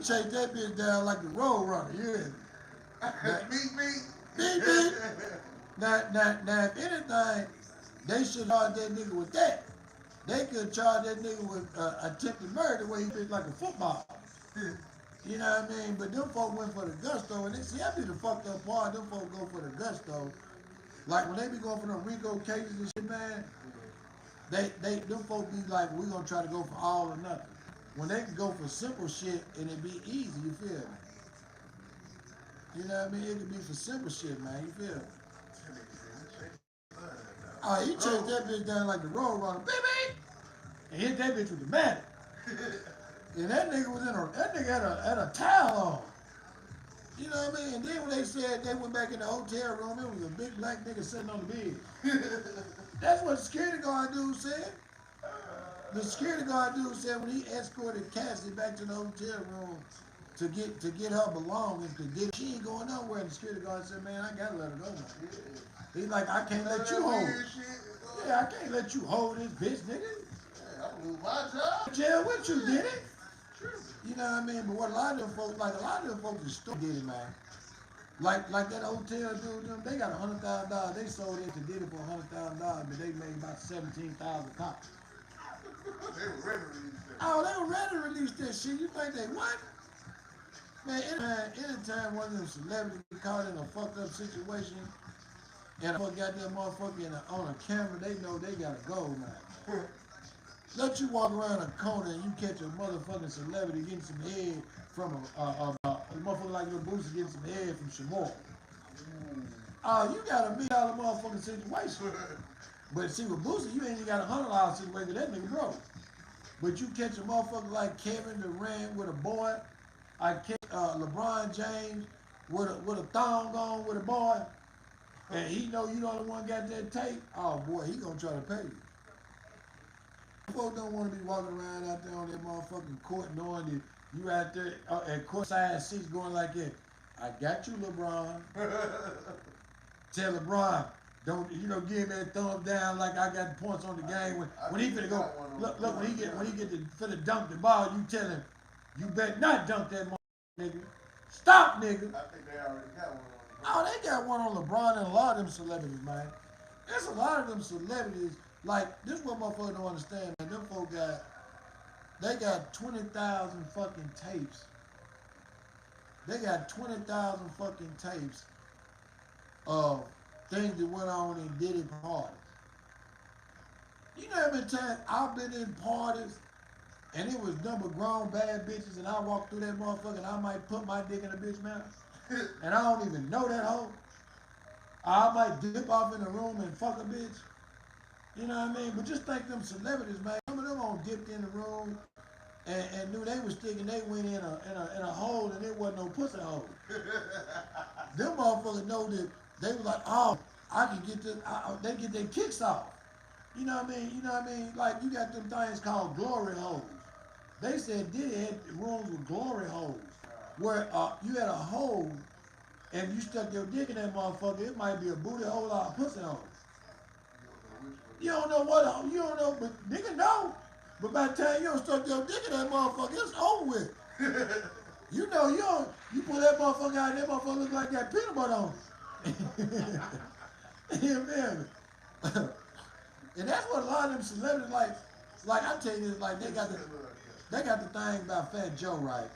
chase that bitch down like the road runner. You hear me? Beat me. Beep beep. Now, if anything, they should charge that nigga with that. They could charge that nigga with attempted murder where he bitch like a football. You know what I mean? But them folk went for the gusto, and they see I be the fucked up part. Them folk go for the gusto. Like when they be going for them Rico cases and shit, man. Them folk be like, we gonna try to go for all or nothing. When they can go for simple shit and it be easy, you feel me? You know what I mean? It could be for simple shit, man. You feel me? Oh, he chased that bitch down like the road runner, baby, and hit that bitch with the matic. And that nigga was that nigga had a towel on. You know what I mean? And then when they said they went back in the hotel room, it was a big black nigga sitting on the bed. That's what the security guard dude said. The security guard dude said when he escorted Cassie back to the hotel room to get her belongings, she ain't going nowhere. And the security guard said, man, I gotta let her go now. He's like, I can't let you hold it. Yeah, I can't let you hold this bitch, nigga. Yeah, I lose my job. Jail with you, did it? You know what I mean? But what a lot of them folks is still did it, man. Like that hotel dude, they got $100,000. They sold it to Diddy for $100,000, but they made about 17,000 copies. They were ready to release that. Oh, they were ready to release that shit. You think they what? Man, anytime one of them celebrities get caught in a fucked up situation and a fuck got that motherfucker on a camera, they know they gotta go, man. Let you walk around a corner and you catch a motherfucking celebrity getting some head from a motherfucker like Lil Boosie getting some head from Shamor. Oh, you got $1 million motherfucking situation. But see, with Boosie, you ain't even got $100 situation. That nigga broke. But you catch a motherfucker like Kevin Durant with a boy. I catch LeBron James with a thong on with a boy, and he know you the only one got that tape. Oh boy, he gonna try to pay you. Folks don't want to be walking around out there on that motherfucking court knowing that you out there at courtside seats going like that. I got you, LeBron. Tell LeBron, don't give him that thumbs down like I got points on the game when he finna go. Look when he get to finna dunk the ball, you tell him, you better not dunk that nigga. Stop, nigga. I think they already got one on. Oh, they got one on LeBron and a lot of them celebrities, man. There's a lot of them celebrities. Like, this is what motherfuckers don't understand, man. Them folk got 20,000 fucking tapes. They got 20,000 fucking tapes of things that went on in Diddy parties. You know how many times I've been in parties and it was number grown bad bitches and I walk through that motherfucker and I might put my dick in a bitch mouth and I don't even know that hoe. I might dip off in the room and fuck a bitch. You know what I mean? But just think them celebrities, man. Some of them all dipped in the room and knew they was sticking. They went in a hole and it wasn't no pussy hole. Them motherfuckers know that they was like, oh, I can get this. They get their kicks off. You know what I mean? Like you got them things called glory holes. They said Diddy had rooms with glory holes where you had a hole and you stuck your dick in that motherfucker. It might be a booty hole or a pussy hole. You don't know what hole. You don't know, but nigga know. But by the time you don't stuck your dick in that motherfucker, it's over with. You know, you pull that motherfucker out, that motherfucker look like that peanut butter on it. You feel me? And that's what a lot of them celebrities like I tell you this, like they got the thing about Fat Joe, right?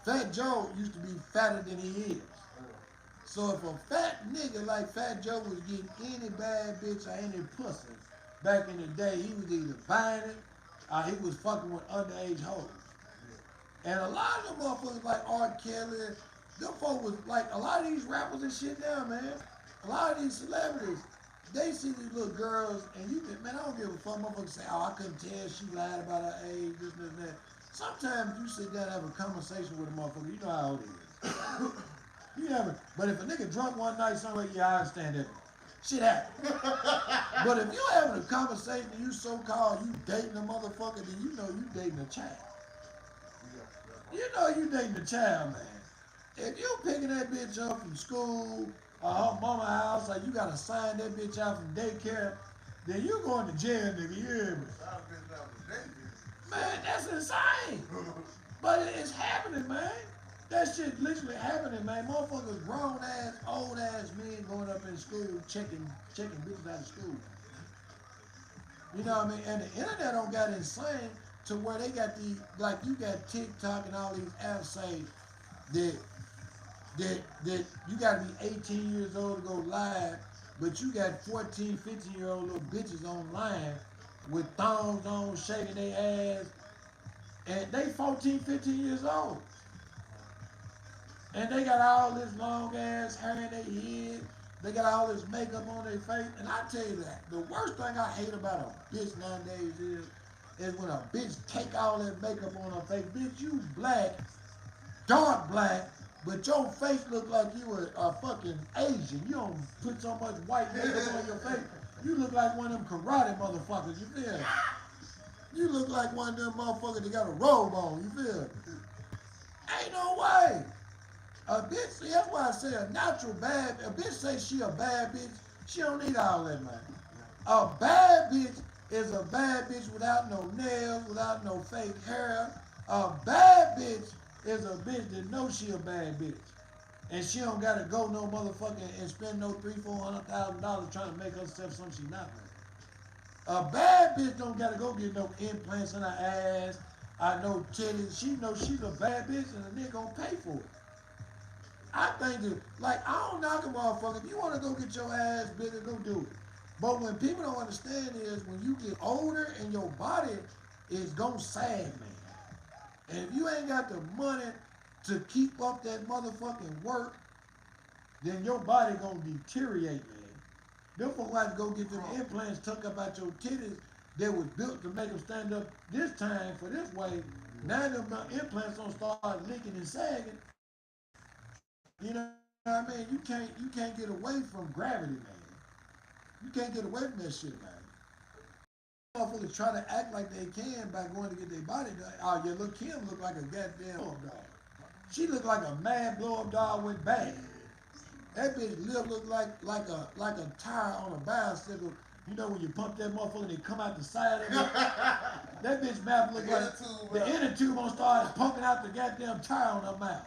Fat Joe used to be fatter than he is. So if a fat nigga like Fat Joe was getting any bad bitch or any pussy back in the day, he was either buying it or he was fucking with underage hoes. And a lot of them motherfuckers like R. Kelly, them folks was like a lot of these rappers and shit now, man. A lot of these celebrities, they see these little girls and you can, man, I don't give a fuck. Motherfuckers say, oh, I couldn't tell she lied about her age, this and that. Sometimes you sit down and have a conversation with a motherfucker, you know how old he is. You never, but if a nigga drunk one night somewhere, yeah, I understand that. Shit happens. But if you having a conversation, you so-called, you dating a motherfucker, then you know you dating a child. You know you dating a child, man. If you picking that bitch up from school or her mama house, or you gotta sign that bitch out from daycare, then you going to jail, nigga. You hear me? Man, that's insane. But it's happening, man. That shit literally happening, man. Motherfuckers, grown ass, old ass men going up in school checking bitches out of school. You know what I mean? And the internet don't got insane to where they got the like you got TikTok and all these apps say that that you gotta be 18 years old to go live, but you got 14, 15-year-old little bitches online with thongs on, shaking their ass, and they 14, 15 years old. And they got all this long ass hair in their head. They got all this makeup on their face. And I tell you that, the worst thing I hate about a bitch nowadays is when a bitch take all that makeup on her face. Bitch, you black, dark black, but your face look like you a fucking Asian. You don't put so much white makeup on your face. You look like one of them karate motherfuckers, you feel me? You look like one of them motherfuckers that got a robe on, you feel me? Ain't no way. A bitch, see, that's why I say a natural bad, a bitch say she a bad bitch, she don't need all that, man. A bad bitch is a bad bitch without no nails, without no fake hair. A bad bitch is a bitch that knows she a bad bitch. And she don't gotta go no motherfucking and spend no $300,000-$400,000 trying to make herself something she not. A bad bitch don't gotta go get no implants in her ass, no titties. She knows she's a bad bitch and a nigga gonna pay for it. I think that, like, I don't knock a motherfucker. If you want to go get your ass bigger, go do it. But when people don't understand is when you get older and your body is gonna sag, man. And if you ain't got the money to keep up that motherfucking work, then your body gonna deteriorate, man. Them folks have to go get them implants tucked up out your titties that was built to make them stand up this time for this way. Now them implants don't start leaking and sagging. You know what I mean? You can't get away from gravity, man. You can't get away from that shit, man. Motherfuckers try to act like they can by going to get their body done. Oh yeah, look, Kim look like a goddamn blow up dog. She look like a mad blow up dog with bang. That bitch lip look like a tire on a bicycle. You know when you pump that motherfucker and they come out the side of it? That bitch mouth look like the inner tube gonna start pumping out the goddamn tire on her mouth.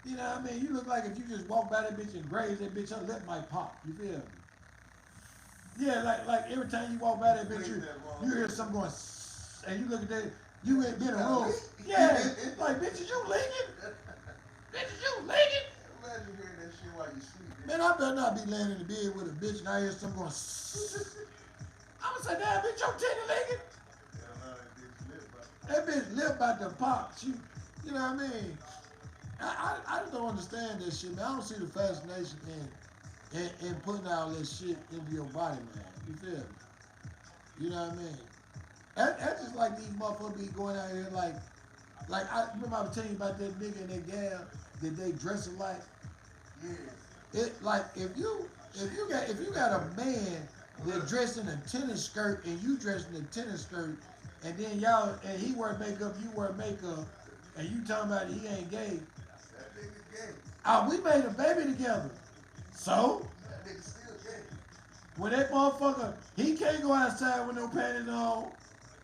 You know what I mean? You look like if you just walk by that bitch and graze that bitch, her lip might pop. You feel me? Yeah, like every time you walk by that bitch, you hear something going, and you look at that, you ain't been in a room. Yeah, like, bitch, is you leaking? Bitch, is you leaking? Imagine hearing that shit while you sleep. Man, I better not be laying in the bed with a bitch and I hear something going, I'm gonna say, damn, bitch, your titty leaking? That bitch lip about to pop. She, you know what I mean? I just don't understand this shit, man. I don't see the fascination in putting all this shit into your body, man. You feel me? You know what I mean? That's just like these motherfuckers be going out here like I remember I was telling you about that nigga and that gal that they dress alike. Yeah. It like if you got a man that dressed in a tennis skirt and you dressed in a tennis skirt and then y'all and he wear makeup, you wear makeup, and you talking about he ain't gay. That nigga gay. Oh, we made a baby together. So? That nigga still gay. When that motherfucker, he can't go outside with no panties on.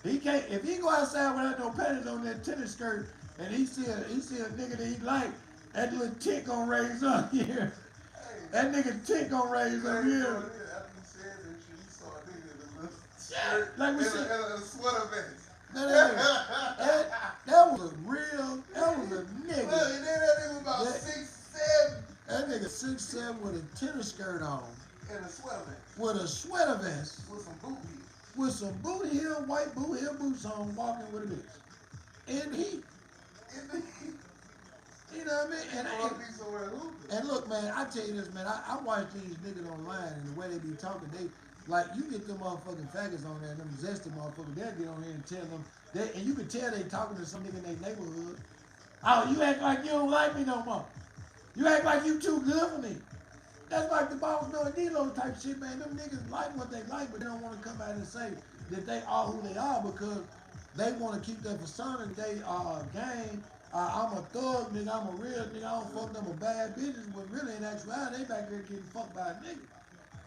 He can't, if he go outside without no panties on that tennis skirt and he see a nigga that he like, that little tick gonna raise up here. Hey, That nigga tick gonna raise up here. after he said that shit, he saw a nigga in a little Yeah, shirt like we and said. a sweater vest. That was a nigga. Look, and then that nigga was about That- 6'7" That nigga 6'7" with a tennis skirt on, and a sweater vest with a sweater vest, with some boot heels. with some boot heel, white boot heel boots on, walking with a bitch. And he, In the heat. you know what I mean? Or be somewhere hooping. And look, man, I tell you this, man, I watch these niggas online and the way they be talking, they, like, you get them motherfucking faggots on there, them zesty motherfuckers, they'll get on here and tell them, and you can tell they talking to some nigga in their neighborhood. Oh, you act like you don't like me no more. You act like you too good for me. That's like the Boss No D-Lo type shit, man. Them niggas like what they like, but they don't want to come out and say that they are who they are because they want to keep their persona. They are gang. I'm a thug, nigga. I'm a real nigga. I don't fuck them with bad bitches. When really, in actuality, they back there getting fucked by a nigga.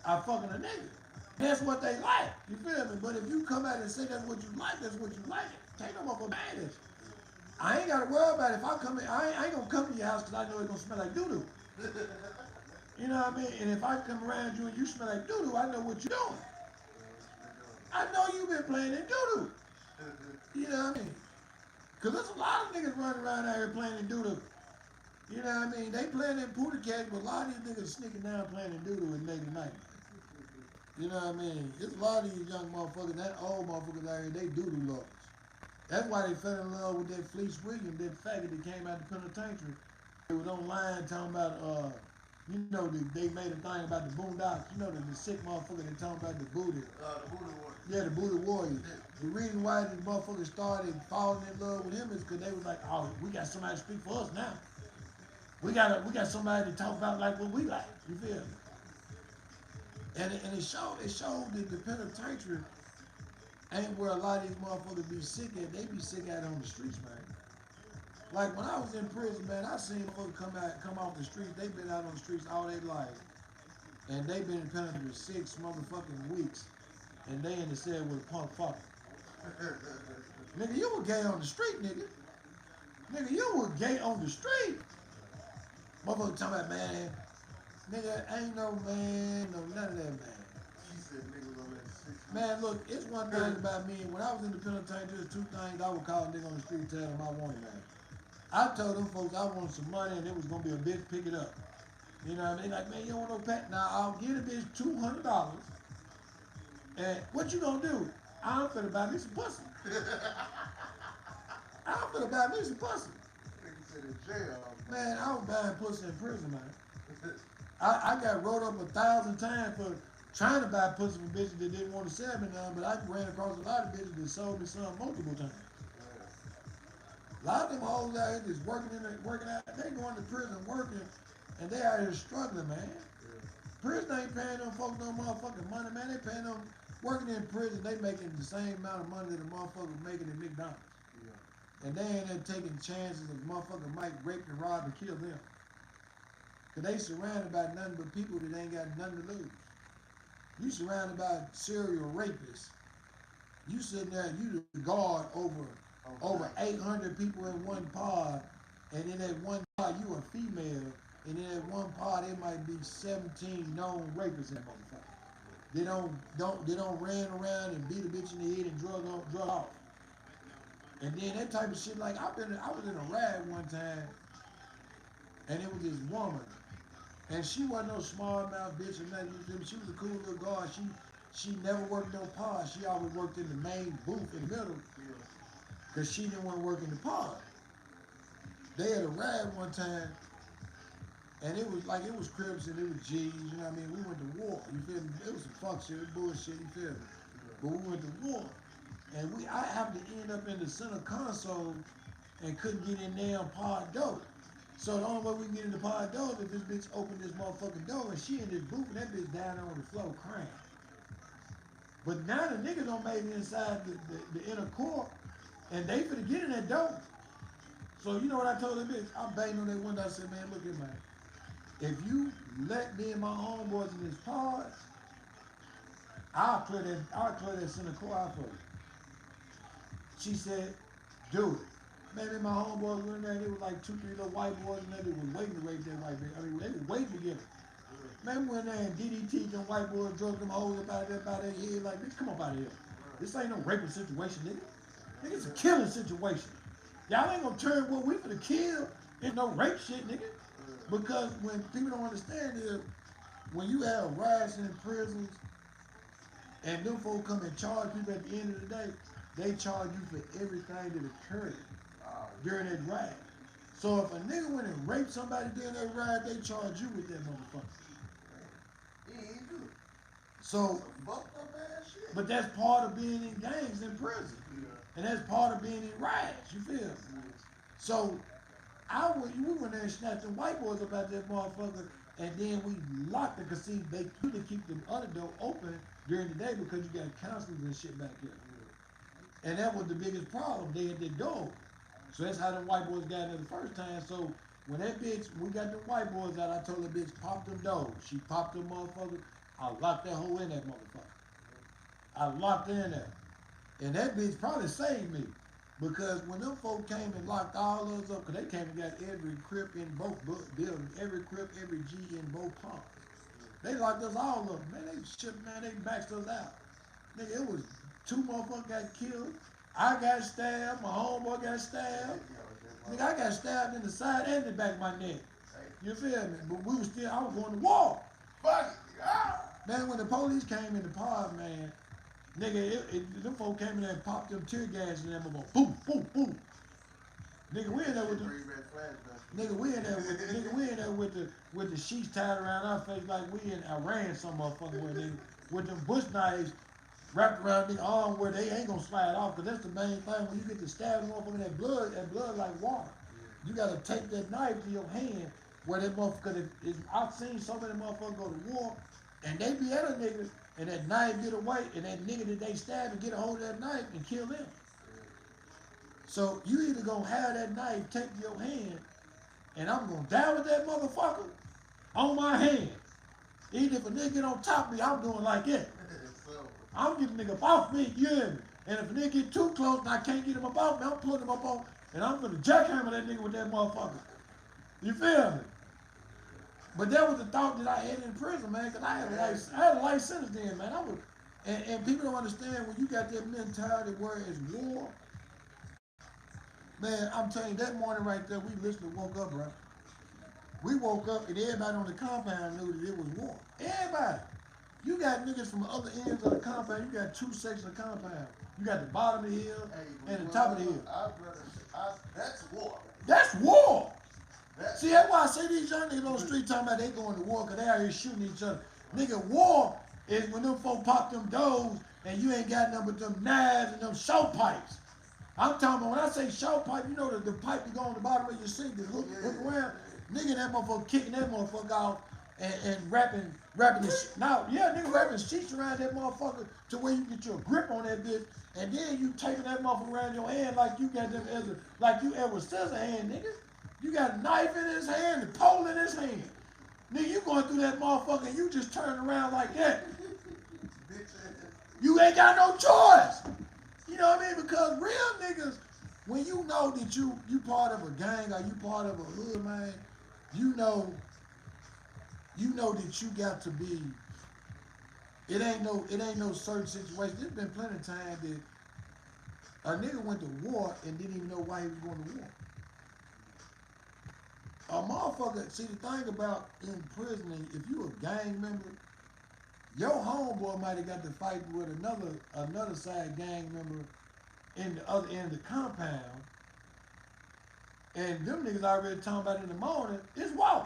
I'm fucking a nigga. That's what they like. You feel me? But if you come out and say that's what you like, that's what you like. Take them up on bad. I ain't gotta worry about it. If I come in, I ain't gonna come to your house because I know it's gonna smell like doo-doo. You know what I mean? And if I come around you and you smell like doo-doo, I know what you're doing. I know you've been playing in doo-doo. You know what I mean? Because there's a lot of niggas running around out here playing in doo-doo. You know what I mean? They playing in pooty cats, but a lot of these niggas sneaking down playing in doo-doo at late at night. You know what I mean? There's a lot of these young motherfuckers, that old motherfuckers out here, they doo-doo lovers. That's why they fell in love with that Fleece Williams, that faggot that came out the penitentiary. They was online talking about, you know, they made a thing about the Boondocks. You know, the sick motherfucker that talking about the booty. The booty one. Yeah, the booty warriors. The reason why these motherfuckers started falling in love with him is because they was like, oh, we got somebody to speak for us now. We got somebody to talk about like what we like. You feel me? And it showed that the penitentiary ain't where a lot of these motherfuckers be sick at. They be sick out on the streets, man. Like when I was in prison, man, I seen folks come off the streets. They been out on the streets all their life, and they been in penitentiary 6 motherfucking weeks, and they in the cell with a punk fucker. Nigga, you were gay on the street, nigga. Nigga, you were gay on the street. Motherfucker talking about, man, nigga, ain't no man, no none of that, man. She said niggas on that 6. Man, look, it's one thing about me. When I was in the penitentiary, there's 2 things I would call a nigga on the street, tell them I wanted, man. I told them folks I wanted some money and it was gonna be a bitch pick it up. You know what I mean? Like, man, you don't want no pet. Now I'll give the bitch $200. And what you gonna do? I'm finna buy me some pussy. I'm finna buy me some pussy. Nigga said in jail. Man, I was buying pussy in prison, man. I got wrote up 1,000 times for trying to buy pussy from bitches that didn't want to sell me none, but I ran across a lot of bitches that sold me some multiple times. A lot of them hoes out here just working out, they going to prison working, and they out here struggling, man. Prison ain't paying them folks no motherfucking money, man. They paying them, working in prison, they making the same amount of money that a motherfucker making at McDonald's. And they ain't there taking chances of motherfucker might rape and rob and kill them. Cause they surrounded by nothing but people that ain't got nothing to lose. You surrounded by serial rapists. You sitting there, you the guard over 800 people in one pod, and in that one pod you a female, and in that one pod there might be 17 known rapists in that motherfucker. They don't ran around and beat a bitch in the head and drug off. And then that type of shit, like I was in a ride one time, and it was this woman, and she wasn't no small mouth bitch or nothing. She was a cool little guard. She never worked no pod. She always worked in the main booth in the middle, cause she didn't want to work in the pod. They had a ride one time, and it was Crips and it was G's. You know what I mean? We went to war. You feel me? It was some fuck shit, it was bullshit. You feel me? But we went to war. And I happened to end up in the center console and couldn't get in there on pod door. So the only way we can get in the pod door is if this bitch opened this motherfucking door and she in this booth and that bitch down on the floor crying. But now the niggas don't make it inside the inner court and they finna get in that door. So you know what I told that bitch? I banged on that window. I said, man, look here, man. If you let me and my homeboys in this pod, I'll clear that center court out for you. She said, do it. Man, and my homeboys went in there, there was like 2, 3 little white boys in there that was waiting to rape that white bitch. I mean, they were waiting to get her. Man, we went in there and DDT them white boys, drug them hoes up out there by their head like, bitch, come up out of here. This ain't no raping situation, nigga. Nigga, it's a killing situation. Y'all ain't gonna turn what we finna kill into no rape shit, nigga. Because when people don't understand is, when you have riots in prisons, and them folks come and charge people at the end of the day, they charge you for everything that occurred during that riot. So if a nigga went and raped somebody during that riot, they charge you with that motherfucker. So, but that's part of being in gangs in prison. And that's part of being in riots, you feel me? So, we went there and snatched them white boys up out that motherfucker, and then we locked it, because see, they couldn't keep the other door open during the day because you got counselors and shit back here. And that was the biggest problem. They had their door. So that's how the white boys got in there the first time. So when we got the white boys out, I told the bitch, pop them doors. She popped them motherfuckers. I locked that hoe in that motherfucker. I locked her in there. And that bitch probably saved me. Because when them folk came and locked all of us up, because they came and got every crip in both buildings, every crip, every G in both parts. They locked us all up, man. They shit, man. They maxed us out. Nigga, it was two motherfuckers got killed. I got stabbed. My homeboy got stabbed. Nigga, I got stabbed in the side and the back of my neck. You feel me? But we was still, I was going to war. Fuck it. Ah. Man, when the police came in the pod, man, nigga, them folk came in there and popped them tear gas in them about boom, boom, boom. Nigga, we in there with the nigga, we in there with the sheets tied around our face like we in Iran, some motherfucker where nigga with them bush knives wrapped around the arm where they ain't gonna slide off. Cause that's the main thing when you get to stab them motherfucker, that blood like water. You gotta take that knife to your hand where that motherfucker. I've seen so many motherfuckers go to war and they be at a nigga and that knife get away and that nigga that they stab and get a hold of that knife and kill them. So you either gonna have that knife take to your hand and I'm gonna die with that motherfucker on my hand. Even if a nigga get on top of me, I'm doing like that. I'm getting nigga off me, you hear me? And if a nigga get too close and I can't get him about me, I'm pulling him up on, and I'm gonna jackhammer that nigga with that motherfucker. You feel me? But that was the thought that I had in prison, man, because I had a life sentence then, man. And people don't understand when you got that mentality where it's war. Man, I'm telling you, that morning right there, we literally woke up, bro. We woke up and everybody on the compound knew that it was war. Everybody. You got niggas from other ends of the compound. You got two sections of the compound. You got the bottom of the hill and the top of the hill. That's war. That's war. See, that's why I say these young niggas on the street talking about they going to war because they out here shooting each other. Nigga, war is when them folk pop them doors and you ain't got nothing but them knives and them show pipes. I'm talking about when I say show pipe, you know the pipe you go on the bottom of your sink, the hook around. Nigga, that motherfucker kicking that motherfucker off and wrapping the shit. Now, yeah, nigga wrapping sheets around that motherfucker to where you get your grip on that bitch, and then you taping that motherfucker around your hand like you got them like you Edward Scissorhands, nigga. You got a knife in his hand, a pole in his hand. Nigga, you going through that motherfucker and you just turn around like that. You ain't got no choice. You know what I mean? Because real niggas, when you know that you part of a gang or you part of a hood, man, you know that you got to be. It ain't no certain situation. There's been plenty of times that a nigga went to war and didn't even know why he was going to war. A motherfucker, see the thing about imprisoning, if you a gang member, your homeboy might have got to fight with another side gang member in the other end of the compound. And them niggas already talking about in the morning, it's war.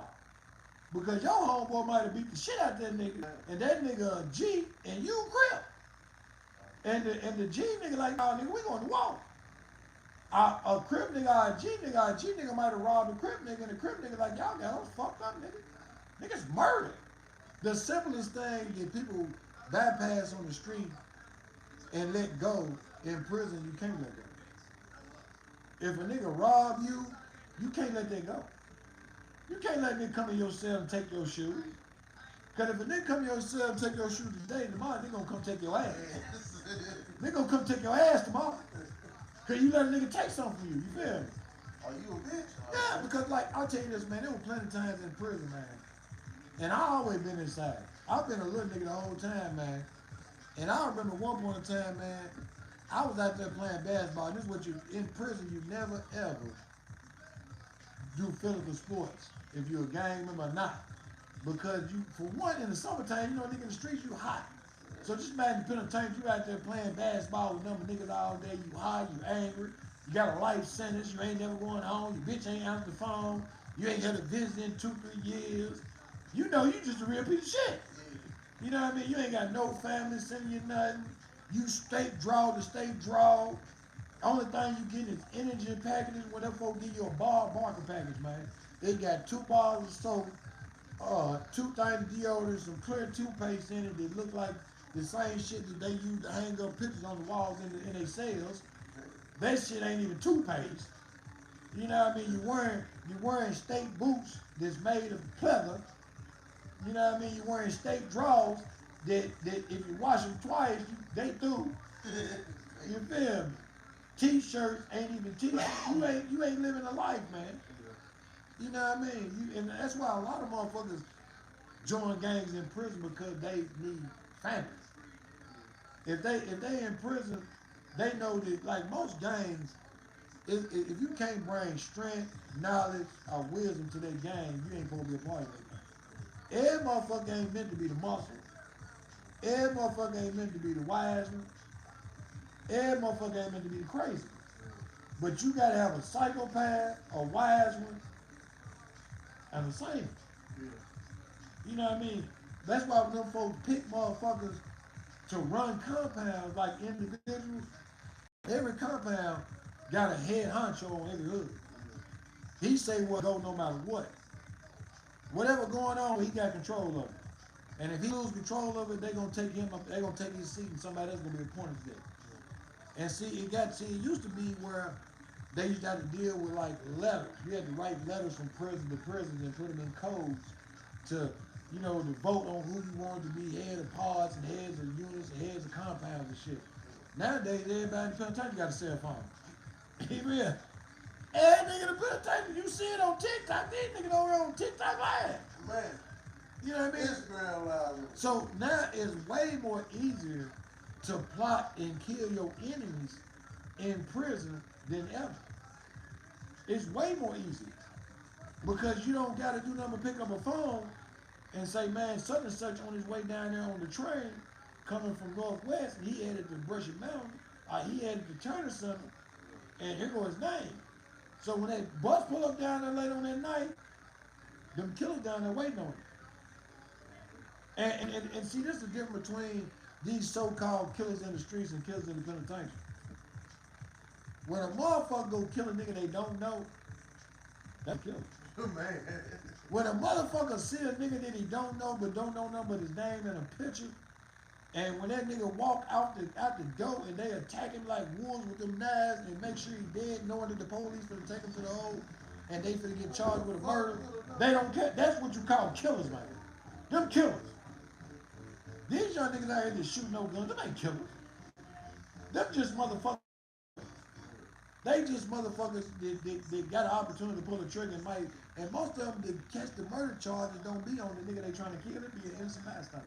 Because your homeboy might have beat the shit out that nigga, and that nigga a G, and you crip. And the G nigga like, oh nigga, we going to war. A crip nigga, a G nigga might have robbed a crip nigga, and the crip nigga like, y'all got us fucked up, nigga. Niggas murder. The simplest thing that people bypass on the street and let go, in prison, you can't let go. If a nigga rob you, you can't let that go. You can't let nigga come in your cell and take your shoes. Because if a nigga come in your cell and take your shoes today, tomorrow, they gonna come take your ass. They gonna come take your ass tomorrow. Because you let a nigga take something from you, you feel me? Are you a bitch? Yeah, because like, I'll tell you this, man, there were plenty of times in prison, man. And I always been inside. I've been a little nigga the whole time, man. And I remember one point in time, man, I was out there playing basketball. And this is what in prison, you never ever do physical sports if you're a gang member or not. Because you, for one, in the summertime, you know, nigga in the streets, you hot. So just imagine the times you out there playing basketball with them niggas all day, you hot, you angry, you got a life sentence, you ain't never going home, your bitch ain't answering the phone, you ain't had a visit in 2-3 years. You know you just a real piece of shit. You know what I mean? You ain't got no family sending you nothing. You state draw to state draw. Only thing you get is energy packages. When them folks give you a barker package, man. They got 2 bars of soap, 2 things of deodorant, some clear toothpaste in it that look like the same shit that they use to hang up pictures on the walls in their cells. That shit ain't even toothpaste. You know what I mean? You wearing state boots that's made of pleather. You know what I mean? You wearing state drawers that if you wash them twice, they through. You feel me? T-shirts ain't even T-shirts. You ain't living a life, man. You know what I mean? And that's why a lot of motherfuckers join gangs in prison because they need families. If they in prison, they know that like most gangs, if you can't bring strength, knowledge, or wisdom to that gang, you ain't gonna be a part of that gang. Every motherfucker ain't meant to be the muscle. Every motherfucker ain't meant to be the wise one. Every motherfucker ain't meant to be the crazy one. But you gotta have a psychopath, a wise one, and a sane. You know what I mean? That's why when them folks pick motherfuckers to run compounds like individuals, every compound got a head honcho on every hood. He say what go no matter what. Whatever going on, he got control of it. And if he lose control of it, they gonna take him up, they gonna take his seat and somebody else gonna be appointed to that. And it used to be where they used to have to deal with like letters. You had to write letters from prison to prison and put them in codes to, to vote on who you wanted to be head of parts and heads of units and heads of compounds and shit. Nowadays, everybody in the penitentiary got a cell phone. Amen. Every nigga in the penitentiary, you see it on TikTok. These niggas over on TikTok live. Man. You know what I mean? Instagram live. So now it's way more easier to plot and kill your enemies in prison than ever. It's way more easier because you don't got to do nothing but pick up a phone and say, man, such and such on his way down there on the train coming from Northwest, and he headed to Brushy Mountain, or he headed to Turner Center, and here goes his name. So when that bus pull up down there late on that night, them killers down there waiting on him. And see, this is the difference between these so-called killers in the streets and killers in the penitentiary. When a motherfucker go kill a nigga they don't know, that's a killer. Man. When a motherfucker see a nigga that he don't know nothing but his name and a picture, and when that nigga walk out the door and they attack him like wolves with them knives and make sure he dead, knowing that the police finna take him to the hole and they finna get charged with a murder, they don't care. That's what you call killers, man. Them killers. These young niggas out here that shoot no guns, them ain't killers. Them just motherfuckers. They just motherfuckers that got an opportunity to pull a trigger and most of them that catch the murder charges don't be on the nigga they trying to kill, it be an innocent bystander.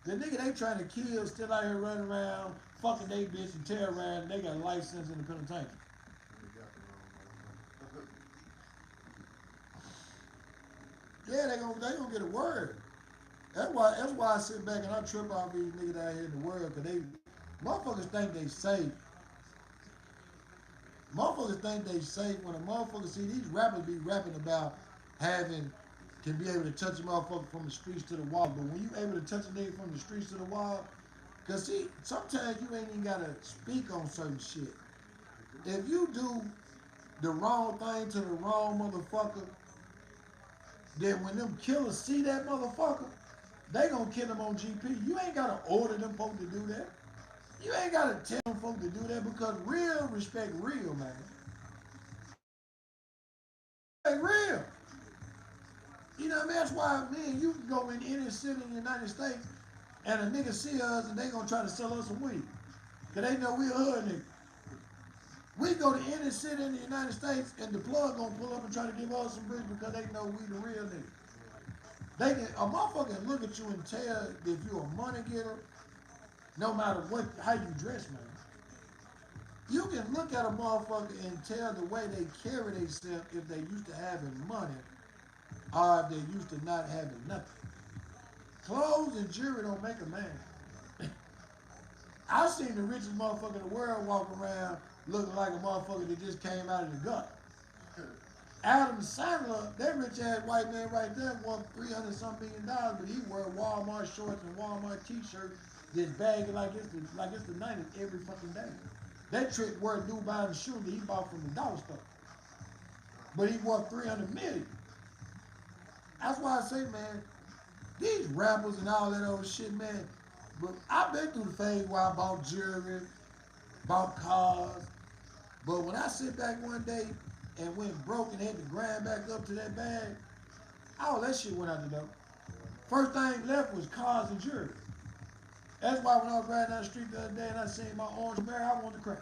The nigga they trying to kill still out here running around, fucking they bitch and terrorizing, they got a life sentence in the penitentiary. Yeah, they gonna get a word. That's why I sit back and I trip off these niggas out here in the world, cause motherfuckers think they safe. Motherfuckers think they safe when a motherfucker see these rappers be rapping about can be able to touch a motherfucker from the streets to the wall. But when you able to touch a nigga from the streets to the wall, cause see, sometimes you ain't even gotta speak on certain shit. If you do the wrong thing to the wrong motherfucker, then when them killers see that motherfucker, they gonna kill him on GP. You ain't gotta order them folks to do that. You ain't gotta tell them folks to do that because real respect real, man. Hey, real. You know what I mean? That's why me and you can go in any city in the United States and a nigga see us and they gonna try to sell us some weed. Cause they know we a hood nigga. We go to any city in the United States and the plug gonna pull up and try to give us some bricks because they know we the real nigga. A motherfucker can look at you and tell if you a money getter, no matter how you dress, man. You can look at a motherfucker and tell the way they carry themselves if they used to having money or if they used to not having nothing. Clothes and jewelry don't make a man. I've seen the richest motherfucker in the world walk around looking like a motherfucker that just came out of the gut. Adam Sandler, that rich ass white man right there, won $300 million, but he wear Walmart shorts and Walmart t-shirts, just bagging like it's the 90s every fucking day. That trick wore New Balance shoe that he bought from the dollar store, but he won $300 million. That's why I say, man, these rappers and all that old shit, man. But I've been through the phase where I bought jewelry, bought cars, but when I sit back one day and went broke and had to grind back up to that bag, all that shit went out the door. First thing left was cars and jewelry. That's why when I was riding down the street the other day and I seen my orange Mary, I wanted to cry.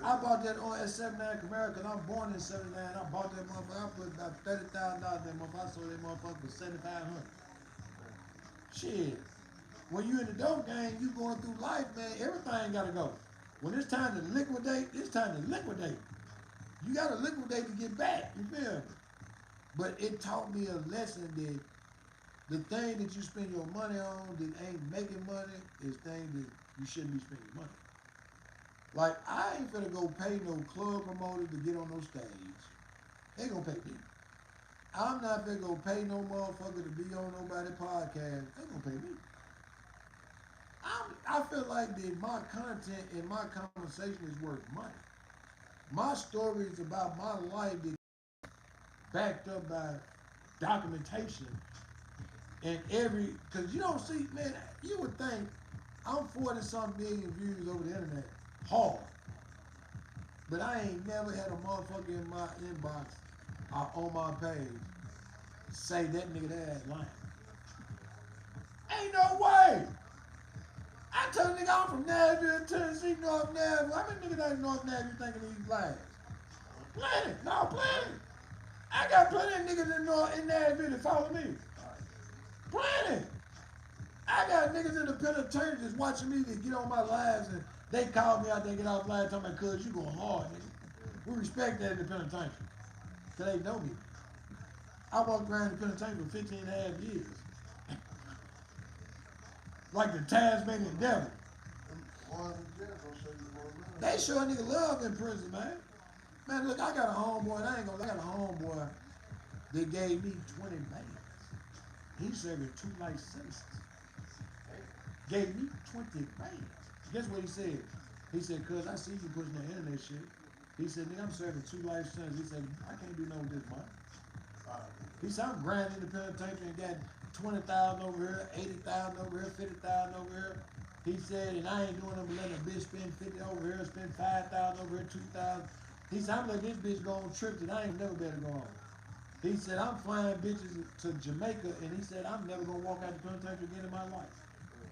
I bought that on at 79 Camaro because I'm born in 79. I bought that motherfucker. I put about $30,000 in that motherfucker. I sold that motherfucker for 7,500. Shit. When you in the dope game, you going through life, man. Everything gotta go. When it's time to liquidate, it's time to liquidate. You gotta liquidate to get back. You feel me? But it taught me a lesson that the thing that you spend your money on that ain't making money is things that you shouldn't be spending money. Like, I ain't finna go pay no club promoter to get on no stage. They gonna pay me. I'm not finna go pay no motherfucker to be on nobody podcast. They gonna pay me. I feel like that my content and my conversation is worth money. My story is about my life that backed up by documentation and cause you don't see, man, you would think I'm 40-something million views over the internet, hard. But I ain't never had a motherfucker in my inbox or on my page say that nigga that ass lying. Ain't no way. I tell a nigga I'm from Nashville, Tennessee, North Nashville. How many niggas out in North Nashville thinking these lies? Plenty. No, plenty. I got plenty of niggas in Nashville that follow me. Plenty. I got niggas in the penitentiary just watching me to get on my lives and they call me out there, get off live, talking about, cuz you going hard, nigga. We respect that in the penitentiary. Cause they know me. I walked around the penitentiary for 15 and a half years. Like the Tasmanian devil. They show a nigga love in prison, man. Man, look, I got a homeboy, and I ain't gonna lie, I got a homeboy that gave me 20 bands. He serving 2 life sentences. Gave me 20 bands. Guess what he said? He said, cuz I see you pushing the internet shit. He said, nigga, I'm serving 2 life sentences. He said, I can't do nothing with this money. He said, I'm grinding in the penitentiary and got 20,000 over here, 80,000 over here, 50,000 over here. He said, and I ain't doing nothing but letting a bitch spend 50 over here, spend 5,000 over here, 2,000. He said, I'm letting this bitch go on trips that I ain't never better go on. He said, I'm flying bitches to Jamaica, and he said, I'm never gonna walk out the penitentiary again in my life.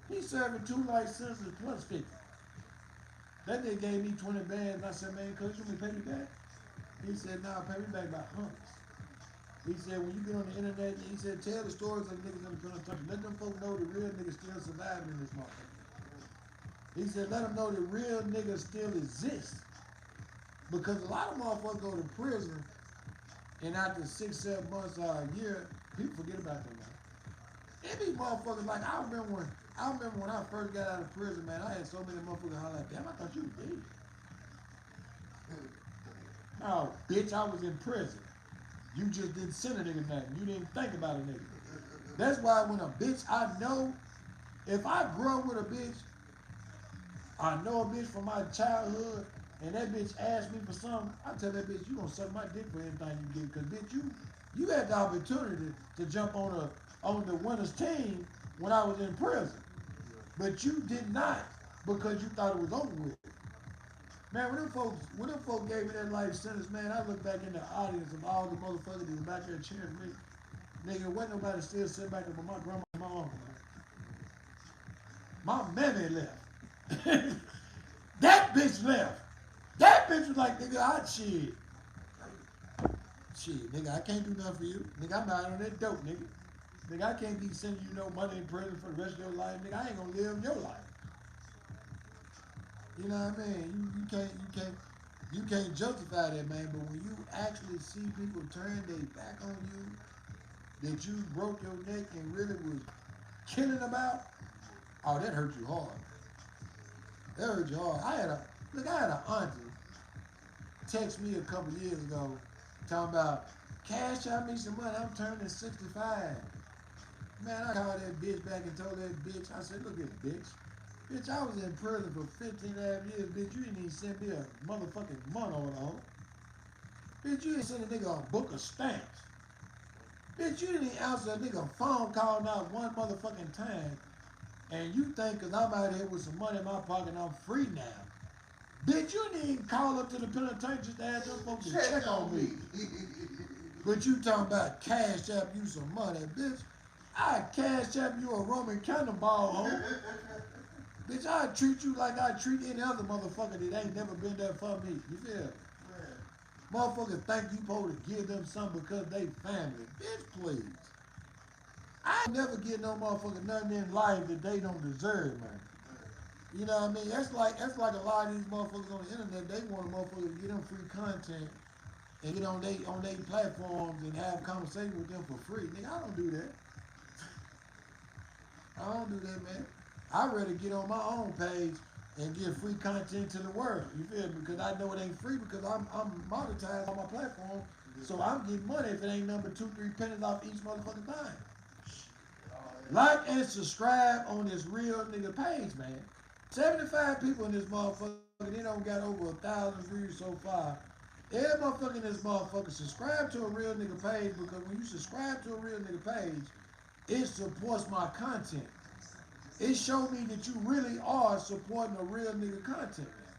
He's serving 2 life sentences plus 50. That nigga gave me 20 bands, and I said, man, cuz you want me to pay me back? He said, nah, pay me back by hundreds. He said, when you get on the internet, he said, tell the stories of niggas in the penitentiary. Let them folks know the real niggas still surviving in this motherfucker. He said, let them know the real niggas still exist. Because a lot of motherfuckers go to prison, and after 6, 7 months or a year, people forget about them. It be motherfuckers like, I remember when I first got out of prison, man, I had so many motherfuckers holler like, damn, I thought you was dead. No, bitch, I was in prison. You just didn't send a nigga nothing. You didn't think about a nigga. That's why when a bitch, I know, if I grew up with a bitch, I know a bitch from my childhood, and that bitch asked me for something, I tell that bitch, you gonna suck my dick for anything you get, cause bitch, you had the opportunity to jump on the winner's team when I was in prison. But you did not, because you thought it was over with. Man, when them folks gave me that life sentence, man, I look back in the audience of all the motherfuckers that was back there cheering me. Nigga, wasn't nobody still sitting back there but my grandma and my uncle. My mammy left. That bitch left. That bitch was like, nigga, shit, nigga, I can't do nothing for you. Nigga, I'm out on that dope, nigga. Nigga, I can't be sending you no money in prison for the rest of your life. Nigga, I ain't gonna live your life. You know what I mean? You can't justify that, man. But when you actually see people turn their back on you, that you broke your neck and really was killing about, oh, that hurt you hard. That hurt you hard. I had an auntie text me a couple years ago talking about, cash out me some money, I'm turning 65. Man, I called that bitch back and told that bitch, I said, look at bitch. Bitch, I was in prison for 15 and a half years, bitch. You didn't even send me a motherfucking month on home. Bitch, you didn't send a nigga a book of stamps. Bitch, you didn't even answer a nigga a phone call not one motherfucking time. And you think because I'm out here with some money in my pocket and I'm free now. Bitch, you didn't even call up to the penitentiary just to ask them folks to check on me. But you talking about cash app you some money, bitch. I cash app you a Roman cannonball, hoe. Bitch, I treat you like I treat any other motherfucker that ain't never been there for me. You feel me? Man. Motherfuckers think you supposed to give them something because they family. Bitch, please. I ain't never get no motherfucker nothing in life that they don't deserve, man. You know what I mean? That's like a lot of these motherfuckers on the internet. They want a motherfucker to get them free content and get on they platforms and have conversation with them for free. Nigga, I don't do that. I don't do that, man. I'd rather get on my own page and give free content to the world. You feel me? Because I know it ain't free because I'm monetized on my platform. So I'm getting money if it ain't number 2-3 pennies off each motherfucking thing. Like and subscribe on this real nigga page, man. 75 people in this motherfucker, they don't got over 1,000 views so far. Every motherfucker in this motherfucker subscribe to a real nigga page because when you subscribe to a real nigga page, it supports my content. It showed me that you really are supporting a real nigga content, man.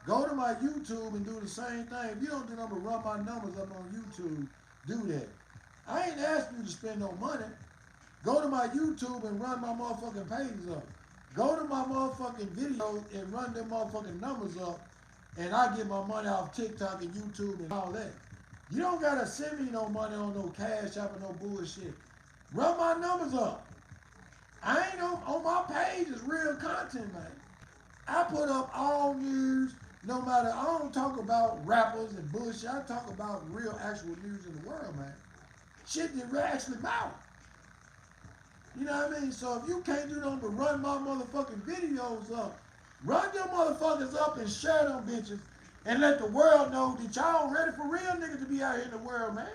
Go to my YouTube and do the same thing. If you don't do nothing but run my numbers up on YouTube, do that. I ain't asking you to spend no money. Go to my YouTube and run my motherfucking pages up. Go to my motherfucking videos and run them motherfucking numbers up, and I get my money off TikTok and YouTube and all that. You don't gotta send me no money on no Cash App or no bullshit. Run my numbers up. I ain't on my page is real content, man. I put up all news, no matter, I don't talk about rappers and bullshit. I talk about real actual news in the world, man. Shit that actually matter. You know what I mean? So if you can't do nothing but run my motherfucking videos up, run them motherfuckers up and share them bitches and let the world know that y'all ready for real niggas to be out here in the world, man.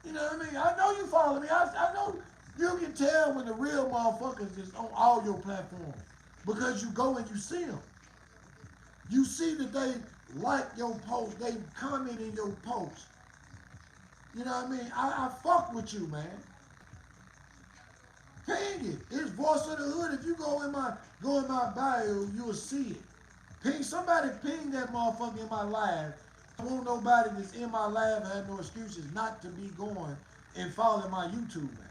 You know what I mean? I know you follow me. I know you can tell when the real motherfuckers is on all your platforms because you go and you see them. You see that they like your post, they comment in your post. You know what I mean? I fuck with you, man. Ping it. It's Voice of the Hood. If you go in my bio, you'll see it. Ping somebody ping that motherfucker in my live. I want nobody that's in my live have no excuses not to be going and following my YouTube, man.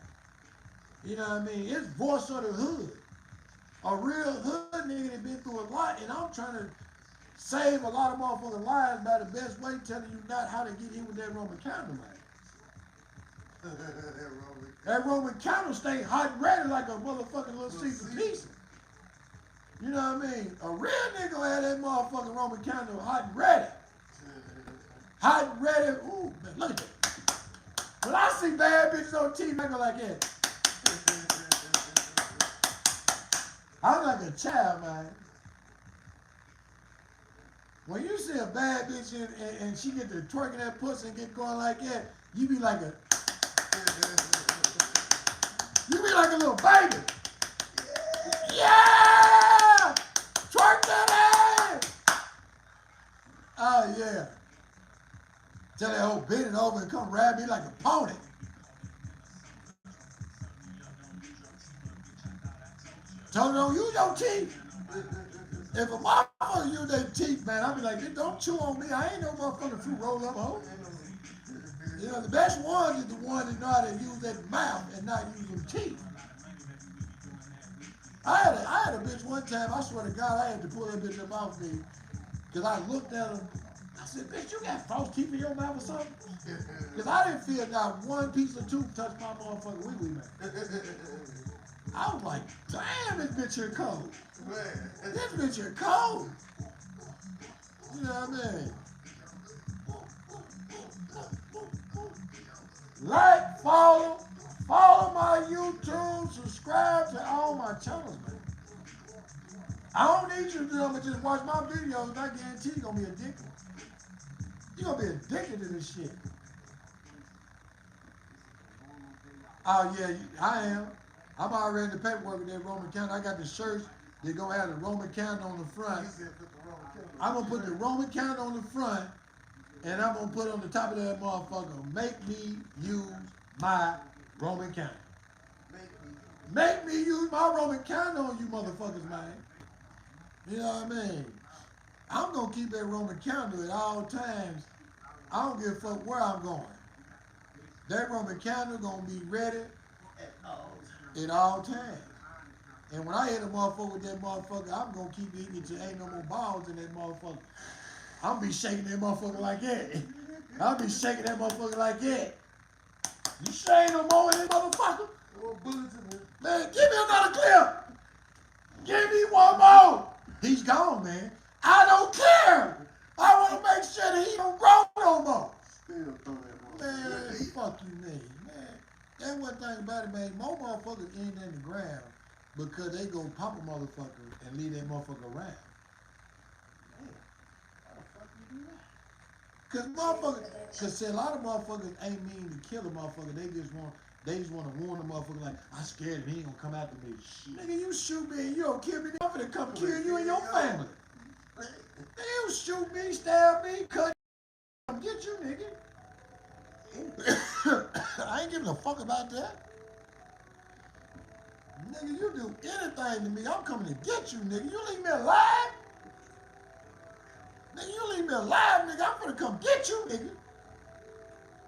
You know what I mean? It's Voice of the Hood. A real hood nigga that been through a lot, and I'm trying to save a lot of motherfucking lives by the best way, telling you not how to get in with that Roman candle, man. That Roman candle stay hot and ready like a motherfucking little Caesar pizza. You know what I mean? A real nigga had that motherfucking Roman candle hot and ready. Hot and ready. Ooh, man, look at that. When I see bad bitches on TV, I go like that. I'm like a child, man. When you see a bad bitch and she get to twerking that pussy and get going like that, you be like a little baby. Yeah! Twerk that ass! Oh, yeah. Tell that whole bend it over and come rap me like a pony. Tell her don't use your teeth. If a motherfucker use their teeth, man, I'll be like, don't chew on me. I ain't no motherfucking fruit roll up hoe. You know, the best ones is the ones that know how to use that mouth and not use them teeth. I had a bitch one time, I swear to God, I had to pull that bitch up off me. Because I looked at her, I said, bitch, you got false teeth in your mouth or something? Because I didn't feel not one piece of tooth touch my motherfucking wee-wee, man. I was like, damn, this bitch here cold. This bitch here cold. You know what I mean? Like, follow my YouTube, subscribe to all my channels, man. I don't need you to do nothing but just watch my videos, and I guarantee you're gonna be addicted. You're gonna be addicted to this shit. Oh yeah, I am. I'm already in the paperwork with that Roman candle. I got the shirts. They're gonna have the Roman candle on the front. I'm gonna put the Roman candle on the front, and I'm gonna put on the top of that motherfucker, make me use my Roman candle. Make me use my Roman candle on you motherfuckers, man. You know what I mean? I'm gonna keep that Roman candle at all times. I don't give a fuck where I'm going. That Roman candle gonna be ready at all times. And when I hit a motherfucker with that motherfucker, I'm gonna keep eating it till ain't no more balls in that motherfucker. I'm be shaking that motherfucker like that. I'll be shaking that motherfucker like that. You sure ain't no more in that motherfucker? Oh, bullets in there. Man, give me another clip. Give me one more. He's gone, man. I don't care. I want to make sure that he don't grow no more. Still throw that Man, motherfucker. fuck you, man. That's one thing about it, man. More motherfuckers ain't in the ground because they go pop a motherfucker and leave that motherfucker around. Man, how the fuck you do that? Cause see, a lot of motherfuckers ain't mean to kill a motherfucker. They just want to warn the motherfucker like, I'm scared and he ain't gonna come after me. Nigga, you shoot me and you don't kill me, I'm finna come kill you and your family. Nigga, you shoot me, stab me, cut, come get you, nigga. I ain't giving a fuck about that. Nigga, you do anything to me, I'm coming to get you, nigga. You leave me alive? Nigga, you leave me alive, nigga. I'm finna come get you, nigga.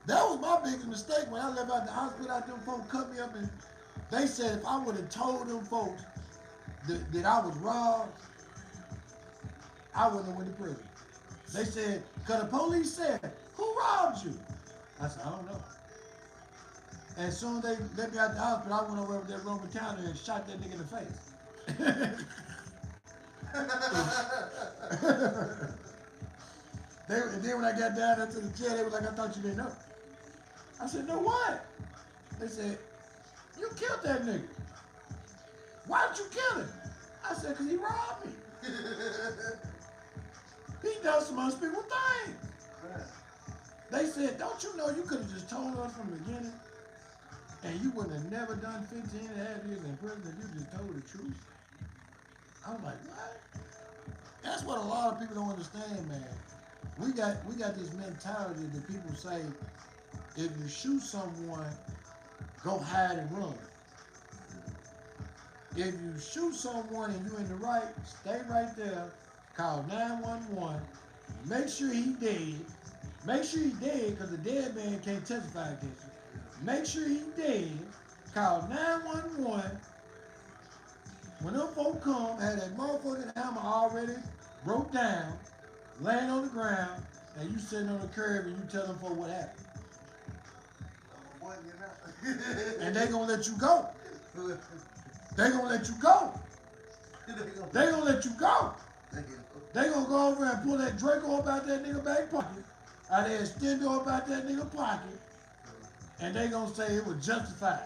That was my biggest mistake when I left out the hospital. Out them folks cut me up, and they said if I would have told them folks that I was robbed, I wouldn't have went to prison. They said, cause the police said, who robbed you? I said, I don't know. And as soon as they let me out the hospital, I went over with that Roman counter and shot that nigga in the face. And then when I got down into the jail, they was like, I thought you didn't know. I said, no, what? They said, you killed that nigga. Why did you kill him? I said, because he robbed me. He done some unspeakable things. They said, don't you know you could have just told us from the beginning and you wouldn't have never done 15 and a half years in prison if you just told the truth? I was like, what? That's what a lot of people don't understand, man. We got this mentality that people say, if you shoot someone, go hide and run. If you shoot someone and you're in the right, stay right there, call 911, make sure he dead. Make sure he dead, because the dead man can't testify against you. Make sure he dead, call 911. When them folk come, had that motherfucking hammer already broke down, laying on the ground, and you sitting on the curb and you tell them for what happened. And they gonna let you go. They gonna let you go. They gonna let you go. They gonna go over and pull that Draco up out that nigga back pocket, out that extendo up out that nigga pocket, and they gonna say it was justified.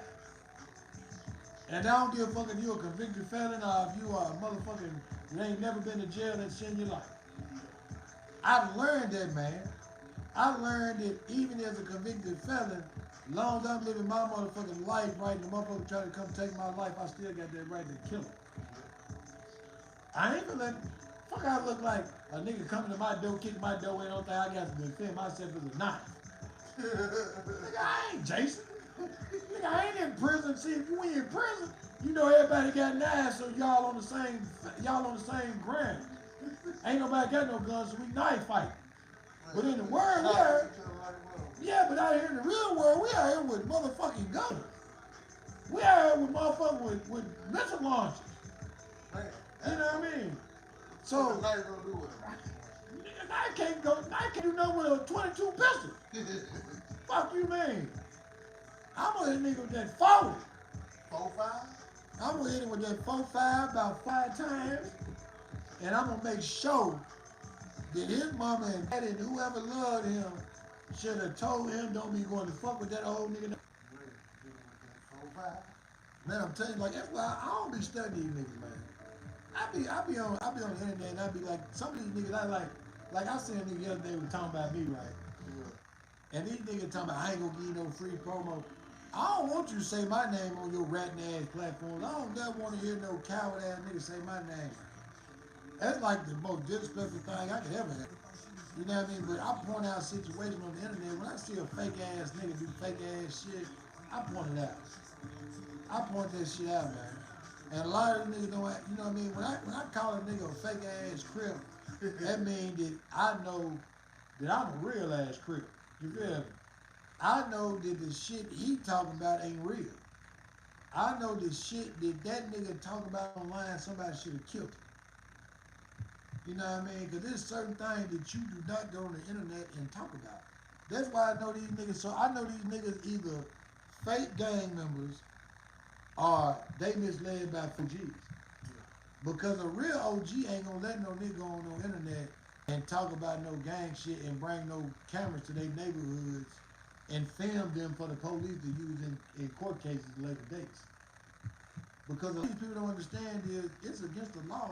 And I don't give a fuck if you a convicted felon or if you are a motherfucking, you ain't never been to jail that's in your life. I've learned that, man. I learned that even as a convicted felon, as long as I'm living my motherfucking life right and the motherfucker try to come take my life, I still got that right to kill him. I ain't gonna let, fuck I look like a nigga coming to my door, kicking my door in, don't think I got to defend myself with a knife. Nigga, I ain't Jason. Nigga, I ain't in prison. See, if you ain't in prison, you know everybody got knives, so y'all on the same ground. Ain't nobody got no guns, so we knife fight. But in the world, we are, yeah, but out here in the real world, we out here with motherfucking guns. We out here with motherfuckers with missile launchers. You know what I mean? So, I can't do nothing with a 22 pistol. Fuck you, man. I'm gonna hit a nigga with that 40. 4-5? I'm gonna hit him with that 4-5 about 5 times, and I'm gonna make sure that his mama and daddy and whoever loved him should have told him don't be going to fuck with that old nigga. 4-5? Man, I'm telling you, like, that's why I don't be studying these niggas, man. I be on the internet and I be like, some of these niggas I like I seen a nigga the other day was talking about me, right? Yeah. And these niggas talking about I ain't gonna give you no free promo. I don't want you to say my name on your ratting ass platforms. I don't ever want to hear no coward ass nigga say my name. That's like the most disrespectful thing I could ever have. You know what I mean? But I point out situations on the internet. When I see a fake ass nigga do fake ass shit, I point it out. I point that shit out, man. And a lot of niggas don't, you know what I mean? When I call a nigga a fake ass crip, that means that I know that I'm a real ass crip. You feel me? I know that the shit he talking about ain't real. I know the shit that nigga talk about online, somebody should have killed him. You know what I mean? Because there's certain things that you do not go on the internet and talk about. That's why I know these niggas. So I know these niggas either fake gang members or they misled by 4Gs. Because a real OG ain't gonna let no nigga on no internet and talk about no gang shit and bring no cameras to their neighborhoods and film them for the police to use in court cases at later dates. Because what these people don't understand is it's against the law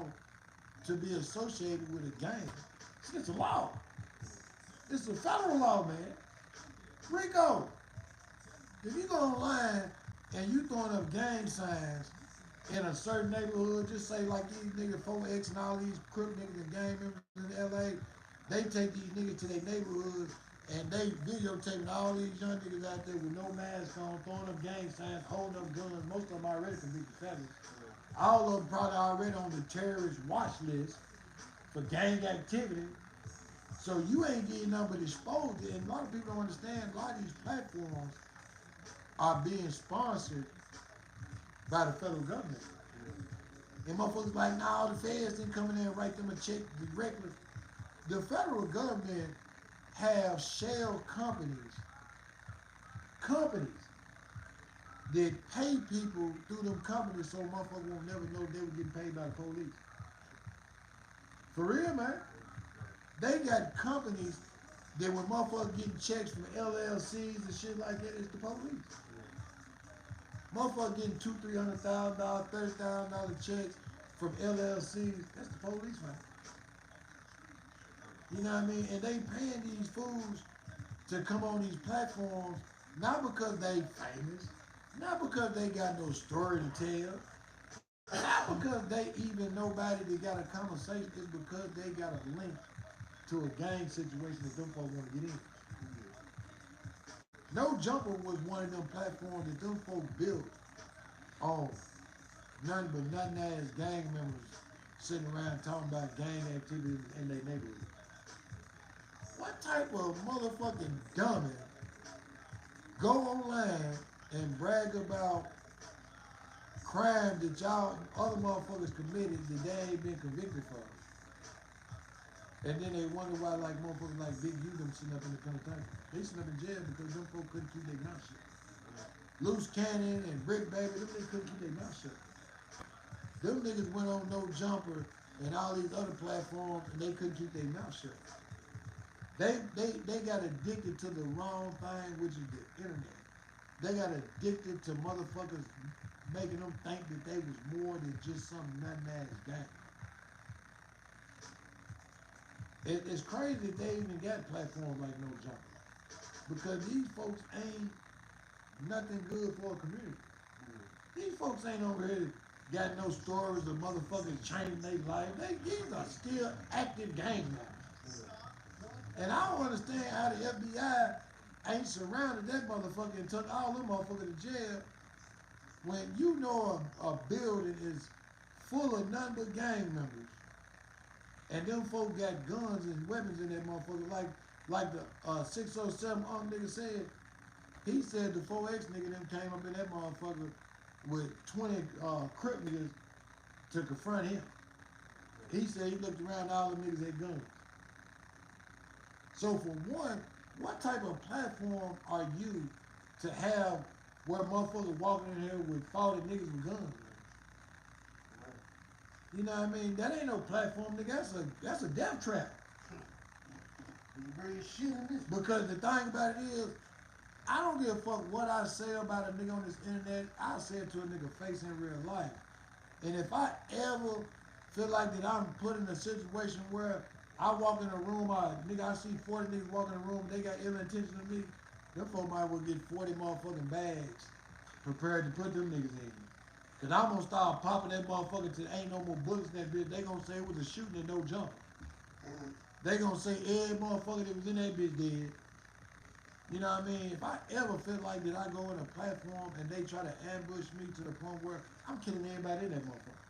to be associated with a gang. It's against the law. It's a federal law, man. Rico, if you go online and you throwing up gang signs in a certain neighborhood, just say like these niggas 4X and all these crook niggas and gang members in LA, they take these niggas to their neighborhoods and they videotaping all these young niggas out there with no mask on, throwing up gang signs, holding up guns. Most of them already convicted felons. All of them probably already on the terrorist watch list for gang activity. So you ain't getting nothing but exposed. And a lot of people don't understand, a lot of these platforms are being sponsored by the federal government. And motherfuckers like, nah, the feds didn't come in there and write them a check directly. The federal government have shell companies that pay people through them companies so motherfuckers won't never know they were getting paid by the police. For real, man. They got companies that when motherfuckers getting checks from LLCs and shit like that, it's the police. Motherfuckers getting $200,000, $300,000, $30,000 checks from LLCs, that's the police, man. You know what I mean? And they paying these fools to come on these platforms, not because they famous, not because they got no story to tell, not because they even nobody that got a conversation, it's because they got a link to a gang situation that them folks want to get in. No Jumper was one of them platforms that them folks built on nothing but nothing ass gang members sitting around talking about gang activities in their neighborhood. What type of motherfucking dummy go online and brag about crimes that y'all other motherfuckers committed that they ain't been convicted for? And then they wonder why like motherfuckers like Big U them sitting up in the penitentiary. They sitting up in jail because them folks couldn't keep their mouth shut. Loose Cannon and Brick Baby, them niggas couldn't keep their mouth shut. Them niggas went on No Jumper and all these other platforms and they couldn't keep their mouth shut. They got addicted to the wrong thing, which is the internet. They got addicted to motherfuckers making them think that they was more than just some nothing ass gang. It's crazy that they even got platforms like No Jumper. Because these folks ain't nothing good for a community. These folks ain't over here got no stories of motherfuckers changing their life. These are still active gang members. And I don't understand how the FBI ain't surrounded that motherfucker and took all them motherfuckers to jail when you know a building is full of nothing but gang members. And them folks got guns and weapons in that motherfucker. Like the 607 nigga said, he said the 4X nigga them came up in that motherfucker with 20 Crip niggas to confront him. He said he looked around, all them niggas had guns. So for one, what type of platform are you to have where motherfuckers walking in here with 40 niggas with guns? You know what I mean? That ain't no platform, nigga. That's a death trap. You bring shit in this. Because the thing about it is, I don't give a fuck what I say about a nigga on this internet. I say it to a nigga face in real life. And if I ever feel like that I'm put in a situation where I walk in a room, I see 40 niggas walking in a room, they got ill intentions to me, them folk might well get 40 motherfucking bags prepared to put them niggas in. Cause I'm gonna start popping that motherfucker till ain't no more bullets in that bitch. They gonna say it was a shooting and no jumper. They gonna say every motherfucker that was in that bitch dead. You know what I mean? If I ever feel like that I go in a platform and they try to ambush me to the point where I'm killing everybody in that motherfucker.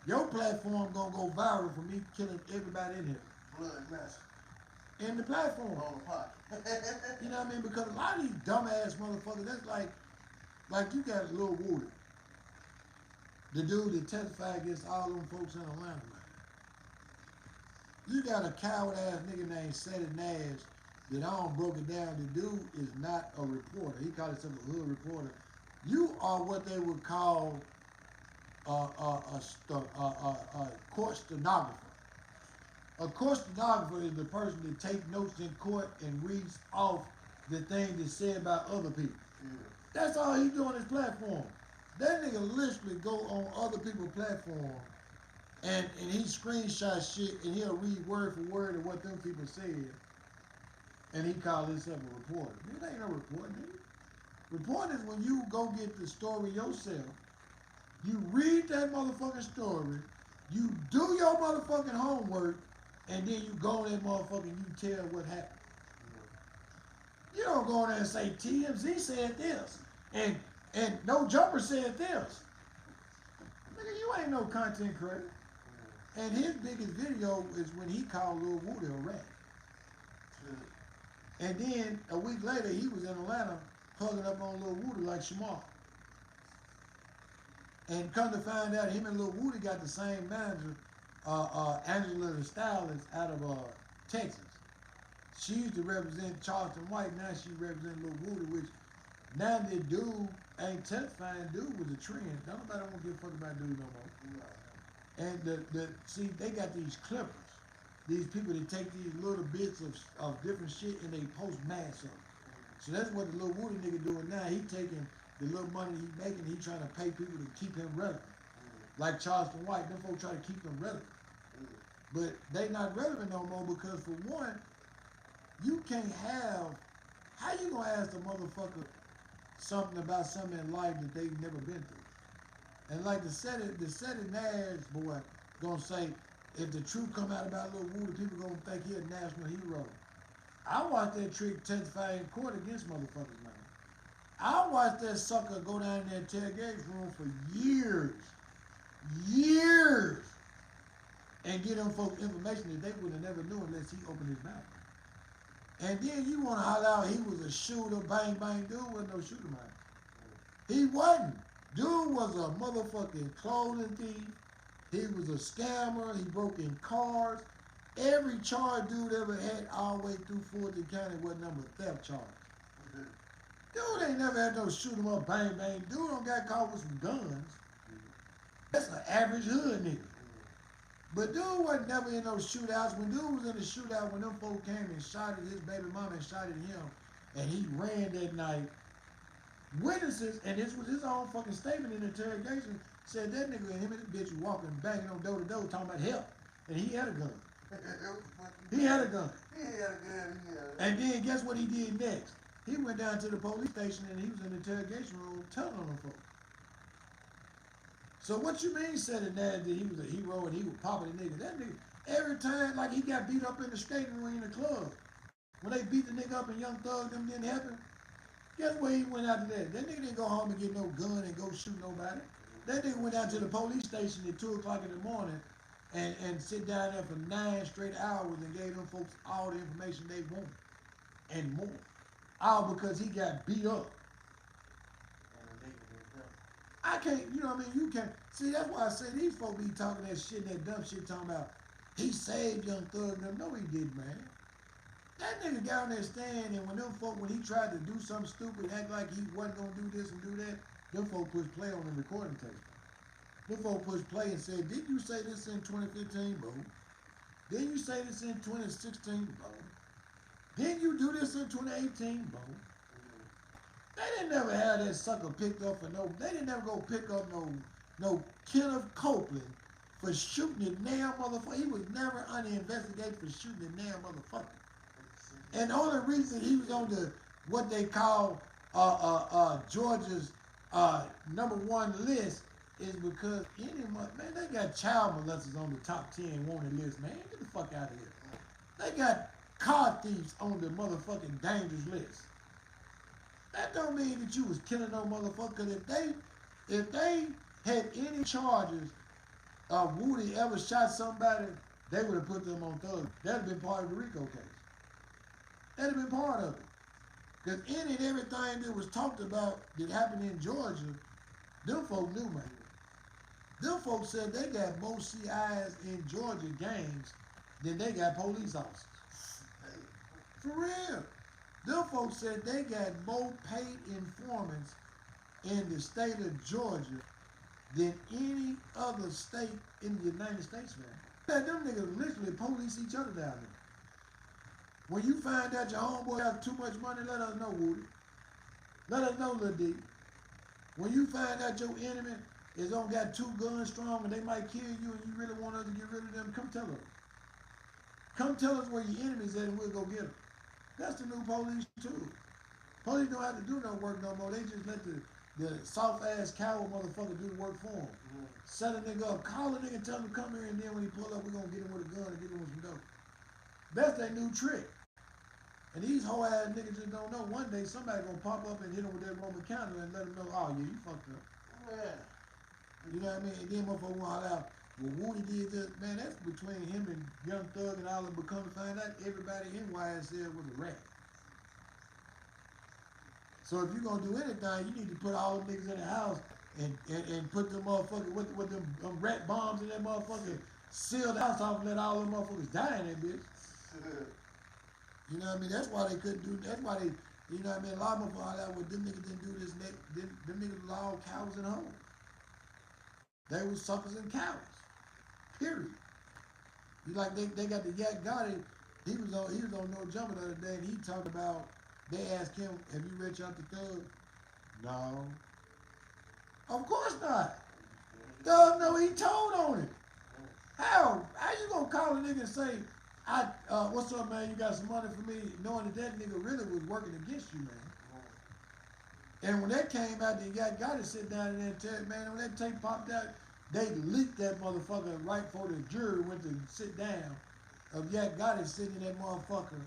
Your platform gonna go viral for me killing everybody in here. Blood mess. In the platform. On the pot. You know what I mean? Because a lot of these dumbass motherfuckers, that's like you got Lil Woody. The dude that testified against all them folks in Atlanta, man. You got a coward ass nigga named Seti Nash that I don't broke it down. The dude is not a reporter. He called himself a hood reporter. You are what they would call a court stenographer. A court stenographer is the person that takes notes in court and reads off the things that's said by other people. Yeah. That's all he do on his platform. That nigga literally go on other people's platform and he screenshot shit and he'll read word for word of what them people said and he call himself a reporter. It ain't no reporter, nigga. Reporting is when you go get the story yourself, you read that motherfucking story, you do your motherfucking homework, and then you go in that motherfucker and you tell what happened. You don't go in there and say TMZ said this and No Jumper said this. Nigga, you ain't no content creator. And his biggest video is when he called Lil Woody a rat. And then a week later, he was in Atlanta hugging up on Lil Woody like Shamar. And come to find out, him and Lil Woody got the same manager, Angela the Stylist out of Texas. She used to represent Charleston White, now she represents Lil Woody, which now the dude ain't testifying. Dude was a trend. Don't nobody want to give a fuck about dude no more. And see, they got these clippers. These people that take these little bits of different shit and they post mass of it. So that's what the Lil Woody nigga doing now. He taking the little money he making, he trying to pay people to keep him relevant. Like Charleston White, them folks try to keep him relevant. But they not relevant no more because for one, you can't have, how you gonna ask the motherfucker something about something in life that they've never been through? And like the Seti Nash boy gonna say, if the truth come out about Lil Woody, people gonna think he a national hero. I watched that trick testify in court against motherfuckers, man. I watched that sucker go down in the interrogation room for years, and get them folks information that they would have never knew unless he opened his mouth. And then you want to holler out he was a shooter, bang, bang. Dude wasn't no shooter, man. He wasn't. Dude was a motherfucking clothing thief. He was a scammer. He broke in cars. Every charge dude ever had all the way through Fulton County was number theft charge. Dude ain't never had no shoot 'em up, bang, bang. Dude don't got caught with some guns. That's an average hood nigga. But dude wasn't never in those shootouts. When dude was in the shootout, when them folk came and shot at his baby mama and shot at him, and he ran that night, witnesses, and this was his own fucking statement in the interrogation, said that nigga and him and the bitch was walking, banging on door to door, talking about help. And he had a gun. He had a gun. And then guess what he did next? He went down to the police station and he was in the interrogation room telling on them folks. So what you mean Seti Nash that he was a hero and he was popping the nigga? That nigga, every time, like he got beat up in the skating ring in the club. When they beat the nigga up and Young Thug, them didn't happen. Guess where he went after that? That nigga didn't go home and get no gun and go shoot nobody. That nigga went out to the police station at 2 o'clock in the morning and sit down there for 9 straight hours and gave them folks all the information they wanted and more. All because he got beat up. I can't, you know what I mean? You can't. See, that's why I say these folks be talking that shit, that dumb shit, talking about he saved Young Thug. No, he didn't, man. That nigga got on that stand, and when them folk, when he tried to do something stupid, act like he wasn't gonna do this and do that, them folk pushed play on the recording tape. Them folk pushed play and said, didn't you say this in 2015, bro? Didn't you say this in 2016, bro? Didn't you do this in 2018, bro? They didn't never have that sucker picked up for no, they didn't never go pick up no Kenneth Copeland for shooting the damn motherfucker. He was never under investigation for shooting the damn motherfucker. And the only reason he was on the, what they call Georgia's #1 list is because man, they got child molesters on the top 10 wanted list, man. Get the fuck out of here. They got car thieves on the motherfucking dangerous list. That don't mean that you was killing no motherfucker. If they had any charges of Woody ever shot somebody, they would have put them on Thug. That'd have been part of the RICO case. That'd have been part of it. Because any and everything that was talked about that happened in Georgia, them folk knew, man. Them folks said they got more CIs in Georgia gangs than they got police officers. For real. Them folks said they got more paid informants in the state of Georgia than any other state in the United States, man. That them niggas literally police each other down there. When you find out your homeboy has too much money, let us know, Woody. Let us know, Lil D. When you find out your enemy is on got 2 guns strong and they might kill you and you really want us to get rid of them, come tell us. Come tell us where your enemy's at and we'll go get them. That's the new police too. Police don't have to do no work no more. They just let the soft-ass coward motherfucker do the work for them. Set a nigga up, call a nigga, tell him to come here, and then when he pull up, we're gonna get him with a gun and get him with some dope. That's their new trick. And these whole ass niggas just don't know. One day somebody gonna pop up and hit him with that Roman counter and let him know, oh yeah, you fucked up. Yeah. You know what I mean? And then motherfucker want to out, well, Woody did this. Man, that's between him and Young Thug and all of them. But come to find out, everybody in YSL was a rat. So if you're gonna do anything, you need to put all them niggas in the house and put them motherfuckers with them rat bombs in that motherfucker, seal the house off and let all them motherfuckers die in that bitch. You know what I mean? That's why they couldn't do. That's why they, you know what I mean? A lot of motherfuckers out there, them niggas didn't do this. Them niggas were all cowards and hoes. They were suckers and cowards. Period. You like they got the Yak Gotti. He was on No Jumper the other day and he talked about. They asked him, "Have you read Chapter Thug?" No. Of course not. Thug, no, he told on it. How you gonna call a nigga and say, what's up, man? You got some money for me, knowing that nigga really was working against you, man. And when that came out, they got to sit down and then tell, man, when that tape popped out, they leaked that motherfucker right before the jury went to sit down of Yak Gotti sitting in that motherfucker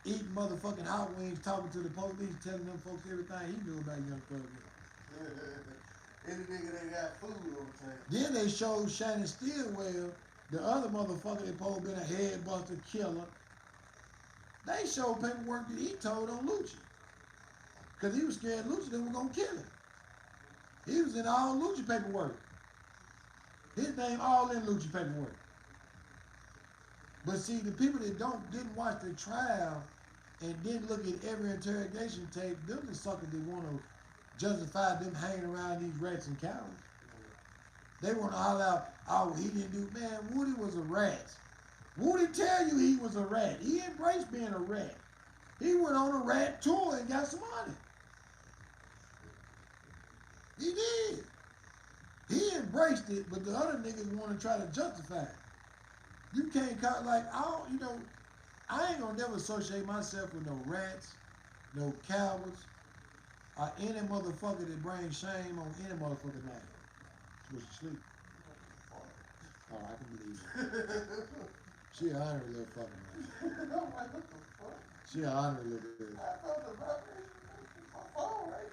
eating motherfucking hot wings, talking to the police, telling them folks everything he knew about Young Thug. Any nigga that got food on the table. Then they showed Shannon Stillwell, the other motherfucker that supposed been a head buster killer. They showed paperwork that he told on Lucci. Because he was scared Lucci they were going to kill him. He was in all Lucci paperwork. His name all in Lucci paperwork. But see, the people that didn't watch the trial and didn't look at every interrogation tape, them the suckers that want to justify them hanging around these rats and cowards. They want to holler out, oh, he didn't do, man, Woody was a rat. Woody tell you he was a rat. He embraced being a rat. He went on a rat tour and got some money. He did. He embraced it, but the other niggas want to try to justify it. You can't call, like, I ain't gonna never associate myself with no rats, no cowards, or any motherfucker that brings shame on any motherfucking name. Was she sleep? Oh, I can believe it. She an honorary little fucking man. I'm like, what the fuck? She an honorary little bitch. I thought the vibration was my phone right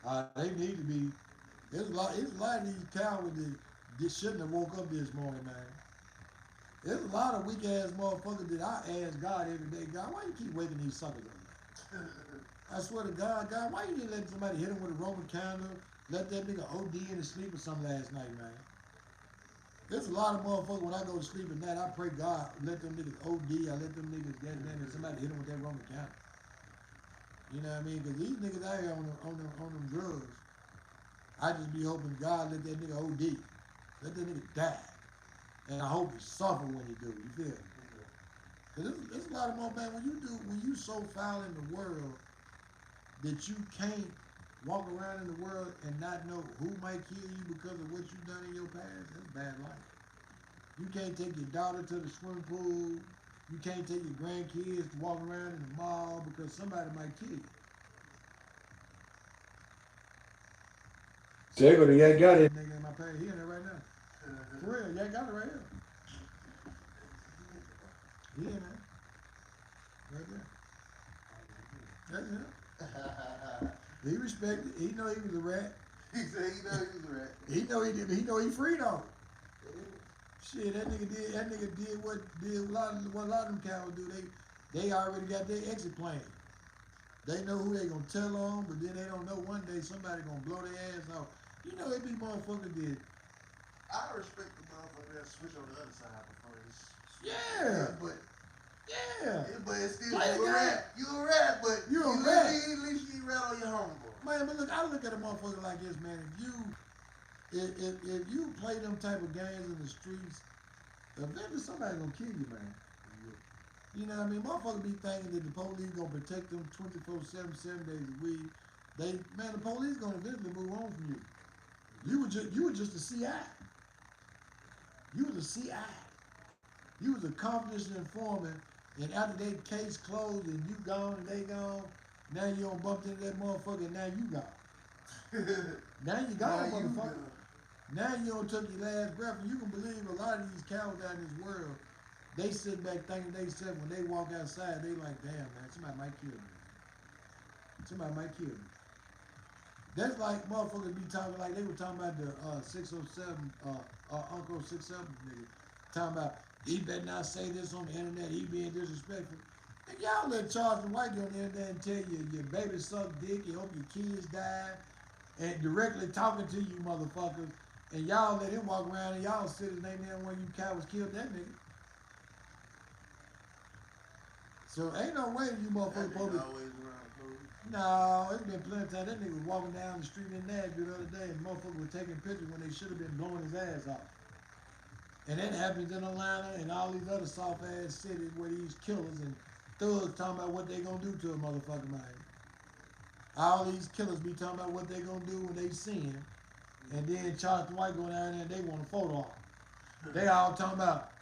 there. They need to be. There's a lot of these cowards that shouldn't have woke up this morning, man. There's a lot of weak ass motherfuckers that I ask God every day, God, why you keep waking these suckers up? I swear to God, why you didn't let somebody hit him with a Roman candle, let that nigga OD in his sleep or something last night, man? There's a lot of motherfuckers when I go to sleep at night, I pray God, let them niggas OD, I let them niggas get in and somebody hit him with that Roman candle. You know what I mean? Because these niggas out here on them drugs, I just be hoping God let that nigga OD. Let that nigga die. And I hope he suffer when he do, you feel me? Because there's a lot of more, man, when you so foul in the world that you can't walk around in the world and not know who might kill you because of what you've done in your past, that's bad life. You can't take your daughter to the swimming pool. You can't take your grandkids to walk around in the mall because somebody might kill you. Jago, the Yak got it. Nigga in my page, he in there right now. For real, Yak got it right here. He in there. Right there. That's him. He respected. He know he was a rat. He said he know he was a rat. He know he did. He know he free though. Shit, that nigga did what a lot of them cowards do. They already got their exit plan. They know who they gonna tell on, but then they don't know one day somebody gonna blow their ass off. You know, it be motherfuckers did. I respect the motherfucker that switch on the other side before this. Yeah, but yeah. it's still Play the you a game. rat. You a rat, but You a at rat. least you rat on your homeboy. Man, but look, I look at a motherfucker like this, man. If you play them type of games in the streets, eventually somebody gonna kill you, man. You know what I mean? Motherfuckers be thinking that the police gonna protect them 24/7, 7 days a week. Man, the police gonna eventually move on from you. You were just a CI. You was a CI. You was a confidential informant, and after they case closed and you gone and they gone, now you don't bump into that motherfucker and now you gone. Now you gone, motherfucker. Now you don't took your last breath, and you can believe a lot of these cowards out in this world, they sit back thinking they said when they walk outside, they like, damn man, somebody might kill me. Somebody might kill me. That's like motherfuckers be talking like they were talking about the 607, Uncle 67 nigga, talking about he better not say this on the internet, he being disrespectful. And y'all let Charleston White go on the internet and tell you your baby suck dick, you hope your kids die, and directly talking to you motherfuckers, and y'all let him walk around and y'all sit his name there when you cowards killed that nigga. So ain't no way you motherfuckers supposed to. No, it's been plenty of time. That nigga was walking down the street in Nashville the other day and motherfuckers were taking pictures when they should have been blowing his ass off. And that happens in Atlanta and all these other soft ass cities where these killers and thugs talking about what they gonna do to a motherfucker, man. All these killers be talking about what they gonna do when they see him. And then Charleston White go down there and they want a photo op. They all talking about,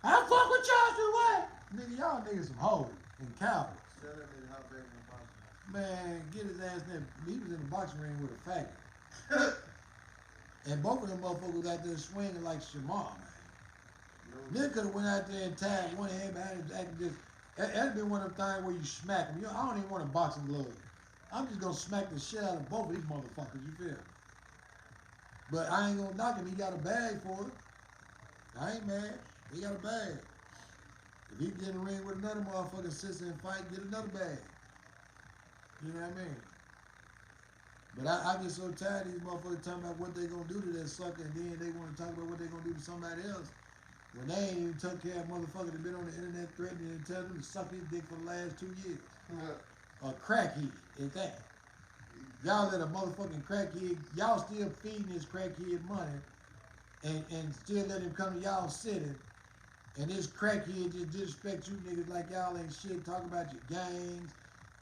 I fuck with Charleston White. Nigga, y'all niggas some hoes and cowards. Man, get his ass there. He was in the boxing ring with a faggot. And both of them motherfuckers was out there swinging like Shamar, man. Nigga could have went out there and tagged one hand behind his acting just. That'd been one of them things where you smack him. You know, I don't even want a boxing glove. I'm just gonna smack the shit out of both of these motherfuckers, you feel me? But I ain't gonna knock him, he got a bag for it. I ain't mad. He got a bag. If he get in the ring with another motherfucker, sister and fight, get another bag. You know what I mean? But I get so tired of these motherfuckers talking about what they gonna do to that sucker, and then they wanna talk about what they gonna do to somebody else. When they ain't even took care of motherfuckers that been on the internet threatening and telling them to suck his dick for the last 2 years. A crackhead at that. Y'all let a motherfucking crackhead, y'all still feeding this crackhead money and still let him come to y'all city, and this crackhead just disrespect you niggas like y'all ain't shit, talk about your gangs,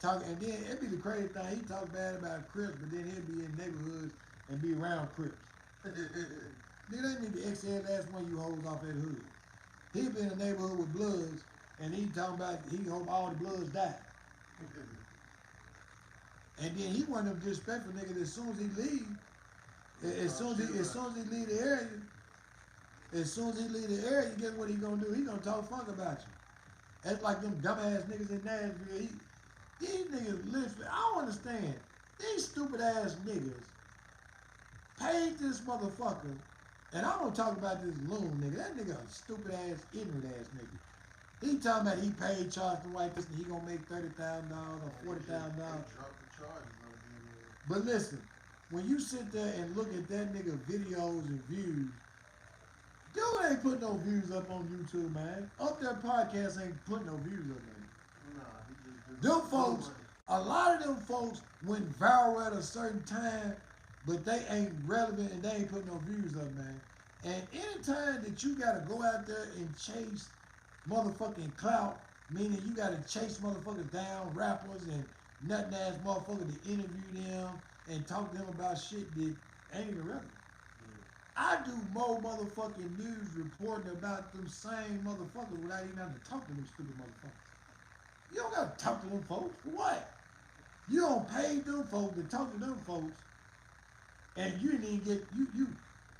and then it'd be the crazy thing, he talk bad about Crips, but then he'll be in neighborhoods and be around Crips. Nigga, they need to exhale last one you hoes off that hood. He be in a neighborhood with Bloods, and he talking about he hope all the Bloods die. And then he one of them disrespectful niggas. As soon as he leave, as soon as he leave the area, guess what he gonna do? He gonna talk funk about you. That's like them dumbass niggas in Nashville. These niggas literally, I don't understand. These stupid ass niggas paid this motherfucker, and I'm gonna talk about this loon nigga. That nigga a stupid ass, ignorant ass nigga. He talking about he paid Charleston White this and he gonna make $30,000 or $40,000. But listen, when you sit there and look at that nigga videos and views, dude ain't putting no views up on YouTube, man. Up there podcast ain't putting no views up, man. Them folks, a lot of them folks went viral at a certain time, but they ain't relevant and they ain't putting no views up, man. And anytime that you gotta go out there and chase motherfucking clout, meaning you gotta chase motherfuckers down, rappers and nothing ass motherfuckers to interview them and talk to them about shit that ain't even relevant. I do more motherfucking news reporting about them same motherfuckers without even having to talk to them stupid motherfuckers. You don't gotta talk to them folks. For what? You don't pay them folks to talk to them folks, and you didn't even get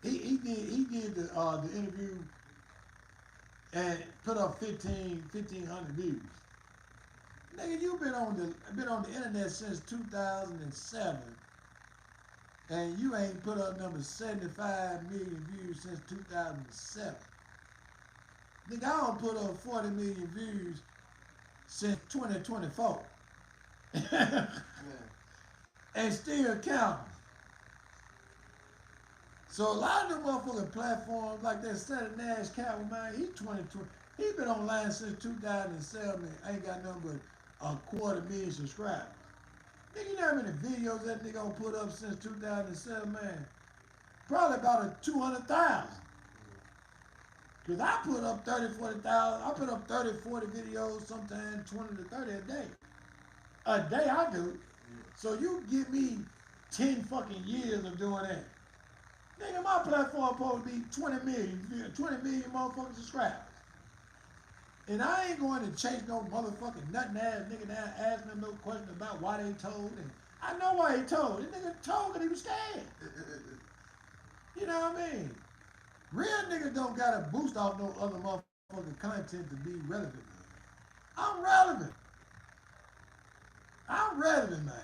he did the interview and put up 1,500 views. Nigga, you been on the internet since 2007, and you ain't put up number 75 million views since 2007. Nigga, I don't put up 40 million views since 2024. Man. And still counting. So a lot of them motherfucking platforms like that Saturday Nash Cowboy, man, he 2020. He been online since 2007 and ain't got nothing but a 250,000 subscribers. Nigga, you know how many videos that nigga gonna put up since 2007, man? Probably about a 200,000. Cause I put up 30, 40,000. I put up 30, 40 videos, sometimes 20 to 30 a day. A day I do. So you give me 10 fucking years of doing that. Nigga, my platform supposed to be 20 million motherfucking subscribers. And I ain't going to chase no motherfucking nothing ass nigga down asking them no question about why they told. And I know why he told. This nigga told because he was scared. You know what I mean? Real niggas don't gotta boost off no other motherfucking content to be relevant. I'm relevant. I'm relevant, man.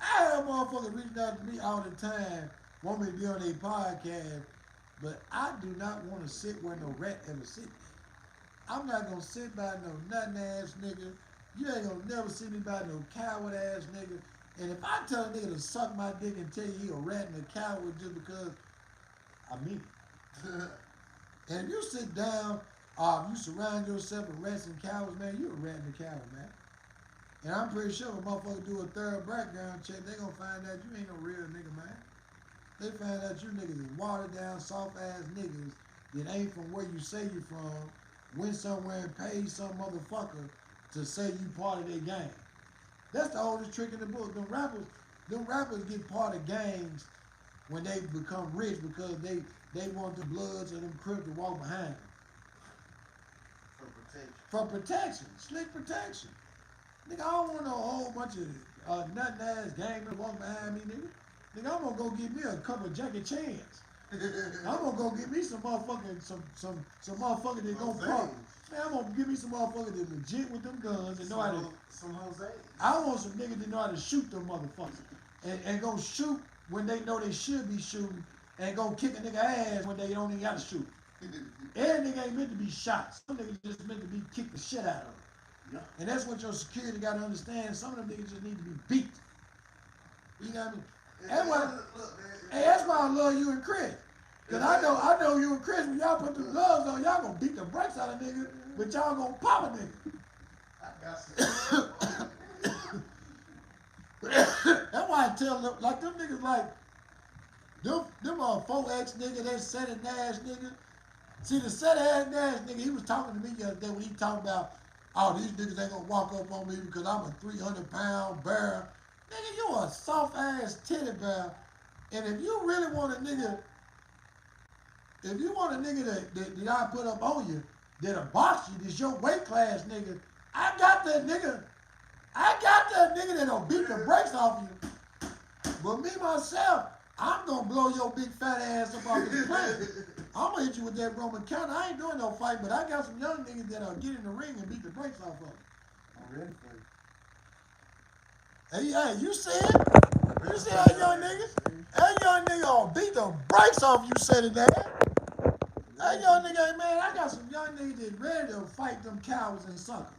I have motherfuckers reaching out to me all the time, want me to be on their podcast, but I do not want to sit where no rat ever sit. I'm not gonna sit by no nothing ass nigga. You ain't gonna never see me by no coward ass nigga. And if I tell a nigga to suck my dick and tell you he a rat and a coward just because, I mean it. And if you sit down, if you surround yourself with rats and cowards, man, you a rat and a coward, man. And I'm pretty sure when motherfuckers do a thorough background check, they gonna find out you ain't no real nigga, man. They find out you niggas is watered down, soft ass niggas that ain't from where you say you from, went somewhere and paid some motherfucker to say you part of their gang. That's the oldest trick in the book. Them rappers get part of gangs when they become rich because they want the Bloods and them Crips to walk behind them. For protection. Slick protection. Nigga, I don't want no whole bunch of nothing ass gangmen walking behind me, nigga. Nigga, I'm gonna go get me a couple of Jackie Chans. I'm gonna go get me some motherfucking some motherfuckers that gonna pop. Man, I'm gonna give me some motherfuckers that legit with them guns and know how to. Some Jose. I want some niggas that know how to shoot them motherfuckers and go shoot when they know they should be shooting and go kick a nigga ass when they don't even gotta shoot. Every nigga ain't meant to be shot. Some niggas just meant to be kicked the shit out of. Yeah. And that's what your security got to understand. Some of them niggas just need to be beat. You know what I mean? That's why, hey, that's why I love you and Chris. Because I know you and Chris, when y'all put the gloves on, y'all gonna beat the brakes out of niggas, but y'all gonna pop a nigga. I got some. That's why I tell them, like them niggas like, them 4X nigga, that Saturday Nash nigga. See, the Saturday Nash nigga, he was talking to me the other day when he talking about, oh, these niggas ain't gonna walk up on me because I'm a 300-pound bear. Nigga, you a soft ass titty bear. And if you really want a nigga, that I put up on you, that'll box you, that's your weight class nigga, I got that nigga that'll beat the brakes off you. But me, myself, I'm gonna blow your big fat ass up off this planet. I'm gonna hit you with that Roman counter. I ain't doing no fight, but I got some young niggas that'll get in the ring and beat the brakes off of you. I'm ready for you. Hey, you see it? You see that young niggas? That young nigga gonna beat the brakes off you, said it there. That young nigga, man, I got some young niggas that ready to fight them cowards and suckers.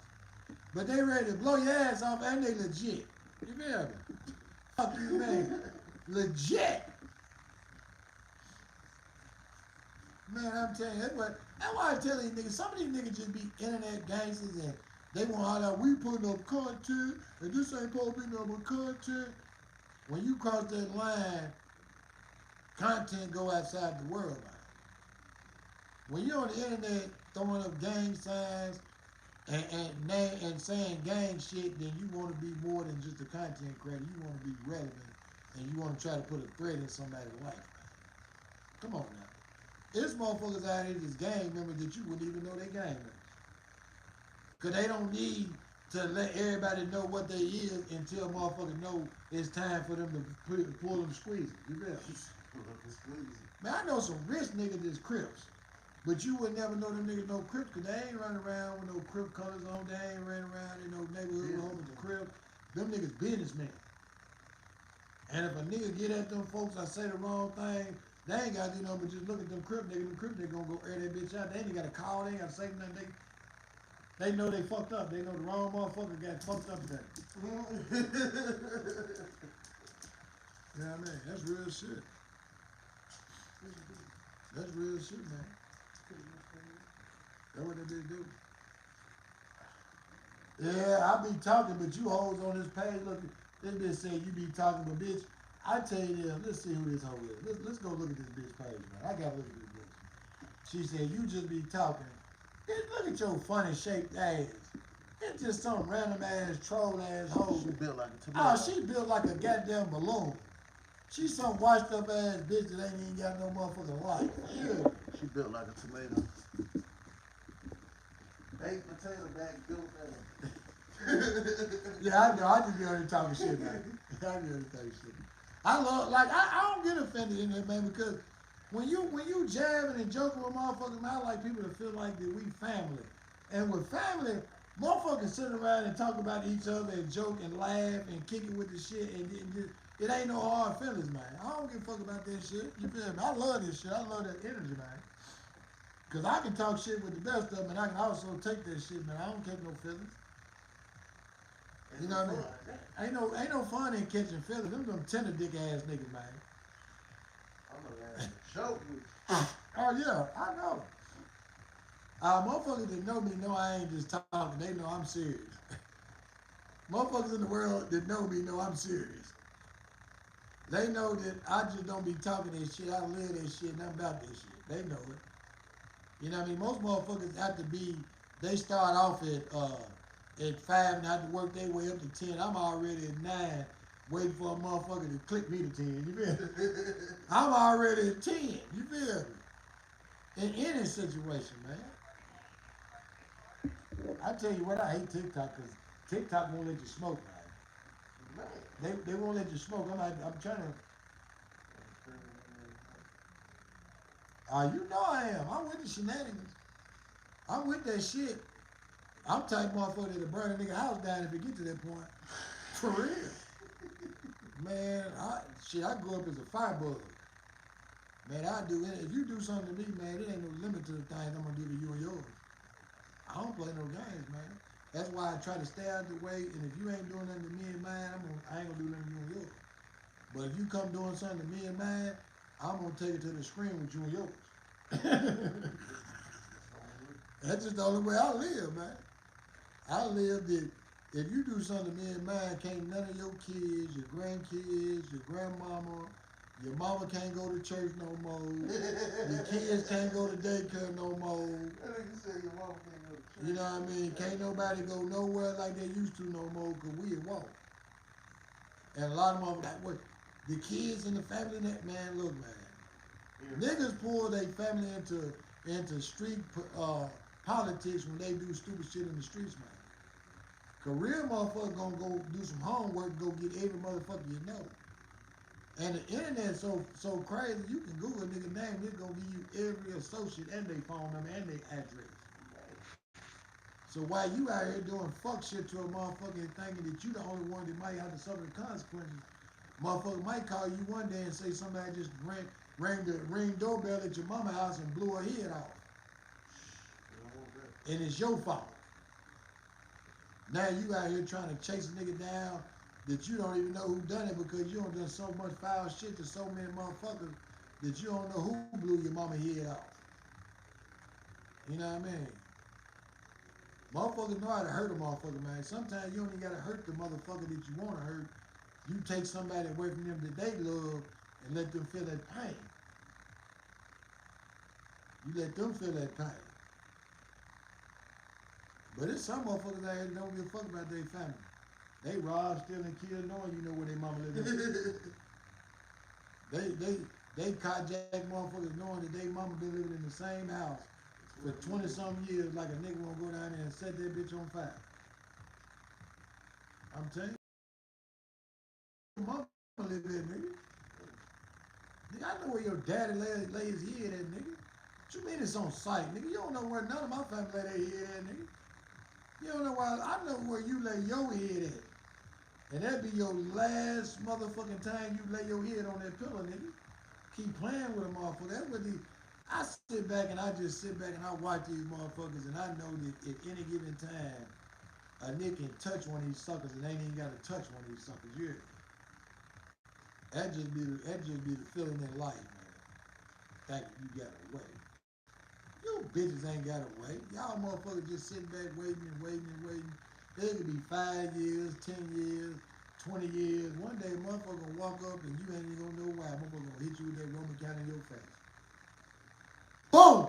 But they ready to blow your ass off and they legit. You feel me? Fuck you, man. Legit. Man, I'm telling you, that's why I tell these niggas, some of these niggas just be internet gangsters and they want all that, we putting up content, and this ain't supposed to be no more content. When you cross that line, content go outside the world line. When you're on the internet throwing up gang signs and saying gang shit, then you want to be more than just a content creator. You want to be relevant, and you want to try to put a thread in somebody's life, man. Come on now. There's motherfuckers out here that's gang members that you wouldn't even know they gang members. Because they don't need to let everybody know what they is until motherfuckers know it's time for them to pull them squeeze. You feel me? Man, I know some rich niggas that's Crips. But you would never know them niggas no Crips because they ain't running around with no Crip colors on. They ain't running around in no neighborhood home with the Crips. Them niggas businessmen. And if a nigga get at them folks, I say the wrong thing, they ain't got to do nothing but just look at them Crip niggas. Them Crip niggas gonna go air that bitch out. They ain't got to call, they ain't got to say nothing. They know they fucked up. They know the wrong motherfucker got fucked up today. You know what I mean? That's real shit. That's real shit, man. That's what they did do. Yeah, I be talking, but you hoes on this page, look, this bitch say you be talking, but bitch, I tell you this, let's see who this hoe is. Let's go look at this bitch page, man. I gotta look at this bitch. She said, you just be talking. Bitch, look at your funny shaped ass. It's just some random ass troll ass hoe. She built like a tomato. Oh, she built like a goddamn balloon. She's some washed up ass bitch that ain't even got no motherfucking life. Yeah. She built like a tomato. Baked potato bag built better. Yeah, I know. I just be on here talking shit, man. I be on here talking shit. I love, like, I don't get offended in there, man, because when you jabbing and joking with motherfuckers, man, I like people to feel like that we family. And with family, motherfuckers sit around and talk about each other and joke and laugh and kick it with the shit, and just, it ain't no hard feelings, man. I don't give a fuck about that shit. You feel me? I love this shit. I love that energy, man. Cause I can talk shit with the best of them, and I can also take that shit, man. I don't take no feelings. You know what I mean? Ain't no fun in catching feelings. Them tender dick ass niggas, man. I'm gonna choke you. Oh yeah, I know. Motherfuckers that know me know I ain't just talking. They know I'm serious. Motherfuckers in the world that know me know I'm serious. They know that I just don't be talking that shit. I live that shit and I'm about that shit. They know it. You know what I mean? Most motherfuckers have to be, they start off at 5 and have to work their way up to 10. I'm already at 9 waiting for a motherfucker to click me to 10. You feel me? I'm already at 10. You feel me? In any situation, man. I tell you what, I hate TikTok because TikTok won't let you smoke, man. They won't let you smoke. I'm trying to. You know I am. I'm with the shenanigans. I'm with that shit. I'm type motherfucker that'll burn a nigga house down if it get to that point. For real. Man, I grew up as a firebug. Man, I do it. If you do something to me, man, there ain't no limit to the things I'm gonna do to you and yours. I don't play no games, man. That's why I try to stay out of the way, and if you ain't doing nothing to me and mine, I ain't gonna do nothing to you and yours. But if you come doing something to me and mine, I'm gonna take it to the screen with you and yours. That's just the only way I live, man. I live that if you do something to me and mine, can't none of your kids, your grandkids, your grandmama, your mama can't go to church no more. Your kids can't go to daycare no more. You know what I mean? Can't nobody go nowhere like they used to no more because we at war. And a lot of them like, what? The kids in the family, man, look, man. Niggas pull their family into street politics when they do stupid shit in the streets, man. Cause real motherfuckers gonna go do some homework, go get every motherfucker you know. And the internet's so crazy, you can Google a nigga name, it's gonna give you every associate and their phone number and their address. So while you out here doing fuck shit to a motherfucker and thinking that you the only one that might have to suffer the consequences, motherfucker might call you one day and say somebody just rang the ring doorbell at your mama's house and blew her head off. And it's your fault. Now you out here trying to chase a nigga down that you don't even know who done it because you done so much foul shit to so many motherfuckers that you don't know who blew your mama head off. You know what I mean? Motherfuckers know how to hurt a motherfucker, man. Sometimes you only gotta hurt the motherfucker that you wanna hurt. You take somebody away from them that they love and let them feel that pain. You let them feel that pain. But it's some motherfuckers out here that don't give a fuck about their family. They rob, steal, and kill, knowing you know where their mama live. They carjack motherfuckers knowing that their mama been living in the same house for 20-something years, like a nigga won't go down there and set that bitch on fire. I'm telling you, mama live there, nigga. Nigga, I know where your daddy lay his head at, nigga. What you mean it's on site, nigga? You don't know where none of my family lay their head at, nigga. You don't know why, I know where you lay your head at. And that'd be your last motherfucking time you lay your head on that pillow, nigga. Keep playing with a motherfucker. I sit back and I just sit back and I watch these motherfuckers and I know that at any given time, a nigga can touch one of these suckers and they ain't even gotta touch one of these suckers. Yeah. That just be the feeling in life, man. Thinking you got away. You bitches ain't got away. Y'all motherfuckers just sitting back waiting and waiting and waiting. It could be 5 years, 10 years, 20 years. One day motherfucker gonna walk up and you ain't even gonna know why. Motherfucker gonna hit you with that Roman count in your face. Boom!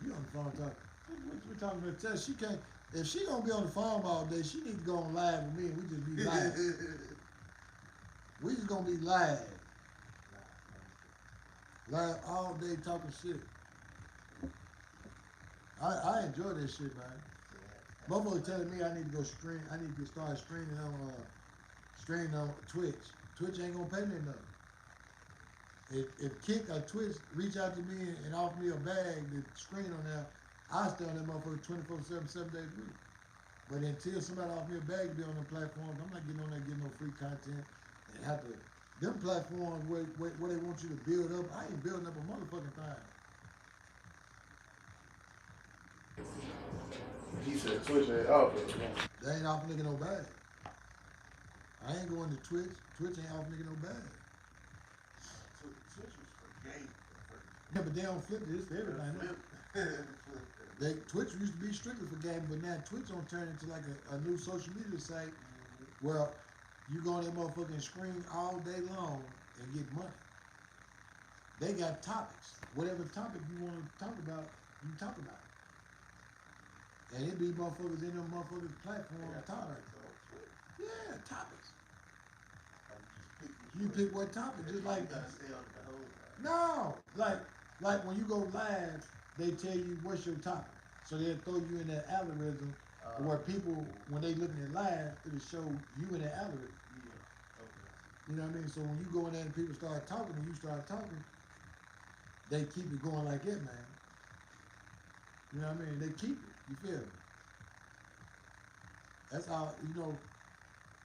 You on the phone talking. What we talking about? Tell she can't. If she gonna be on the phone all day, she need to go on live with me and we just be live. We just gonna be live. Live all day talking shit. I enjoy that shit, man. Motherfucker telling me I need to go stream. I need to start streaming on Twitch. Twitch ain't gonna pay me nothing. If Kick or Twitch reach out to me and offer me a bag to screen on there, I stay on that motherfucker 24/7, 7 days a week. But until somebody offers me a bag to be on the platform, I'm not getting on there getting no free content and have to. Them platforms where they want you to build up, I ain't building up a motherfucking thing. He said Twitch ain't out there. They ain't off nigga no bag. I ain't going to Twitch. Twitch ain't off nigga no bag. Twitch was for game first. Yeah, but they don't flip it. It's for everything. Twitch used to be strictly for gaming, but now Twitch don't turn into like a new social media site where you go on that motherfucking screen all day long and get money. They got topics. Whatever topic you want to talk about, you talk about it. And it be motherfuckers in them motherfuckers platforms talking. Yeah, topics. You pick what topic, just like no, like when you go live, they tell you what's your topic, so they'll throw you in that algorithm where people, when they looking at live, it'll show you in that algorithm. Yeah. Okay. You know what I mean? So when you go in there and people start talking and you start talking, they keep it going like that, man. You know what I mean? They keep it. You feel me? That's how, you know,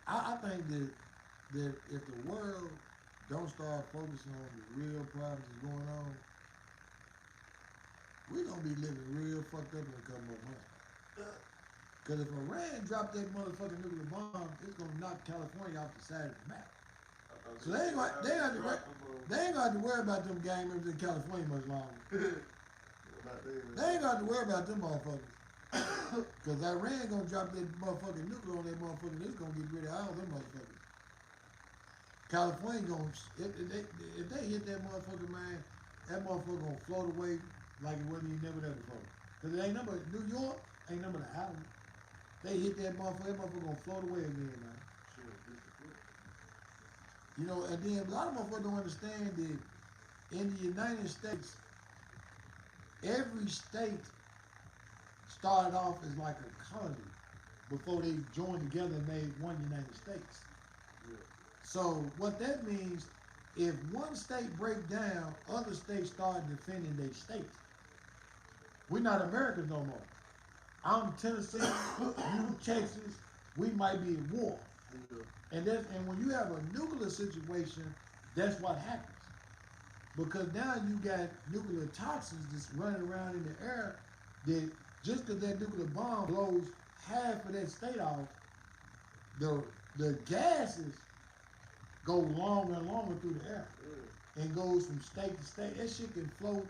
I think that if the world don't start focusing on the real problems that's going on, we're gonna be living real fucked up in a couple more months. Cause if Iran dropped that motherfucking nuclear bomb, it's gonna knock California off the side of the map. So they ain't gonna have to worry about them gang members in California much longer. They ain't gonna have to worry about them motherfuckers. Cause Iran gonna drop that motherfucking nuclear on that motherfucker, it's gonna get rid of all them motherfuckers. California gonna, if they hit that motherfucker, man, that motherfucker gonna float away like it wasn't even never there before. Cause it ain't number, New York ain't number the island. They hit that motherfucker gonna float away again, man. You know, and then a lot of motherfuckers don't understand that in the United States, every state started off as like a colony before they joined together and made one United States. Yeah. So what that means, if one state break down, other states start defending their state. We're not Americans no more. I'm Tennessee, you Texas, we might be at war. Yeah. And when you have a nuclear situation, that's what happens. Because now you got nuclear toxins just running around in the air that just because that nuclear bomb blows half of that state off, the gases go longer and longer through the air. Yeah. And goes from state to state. That shit can float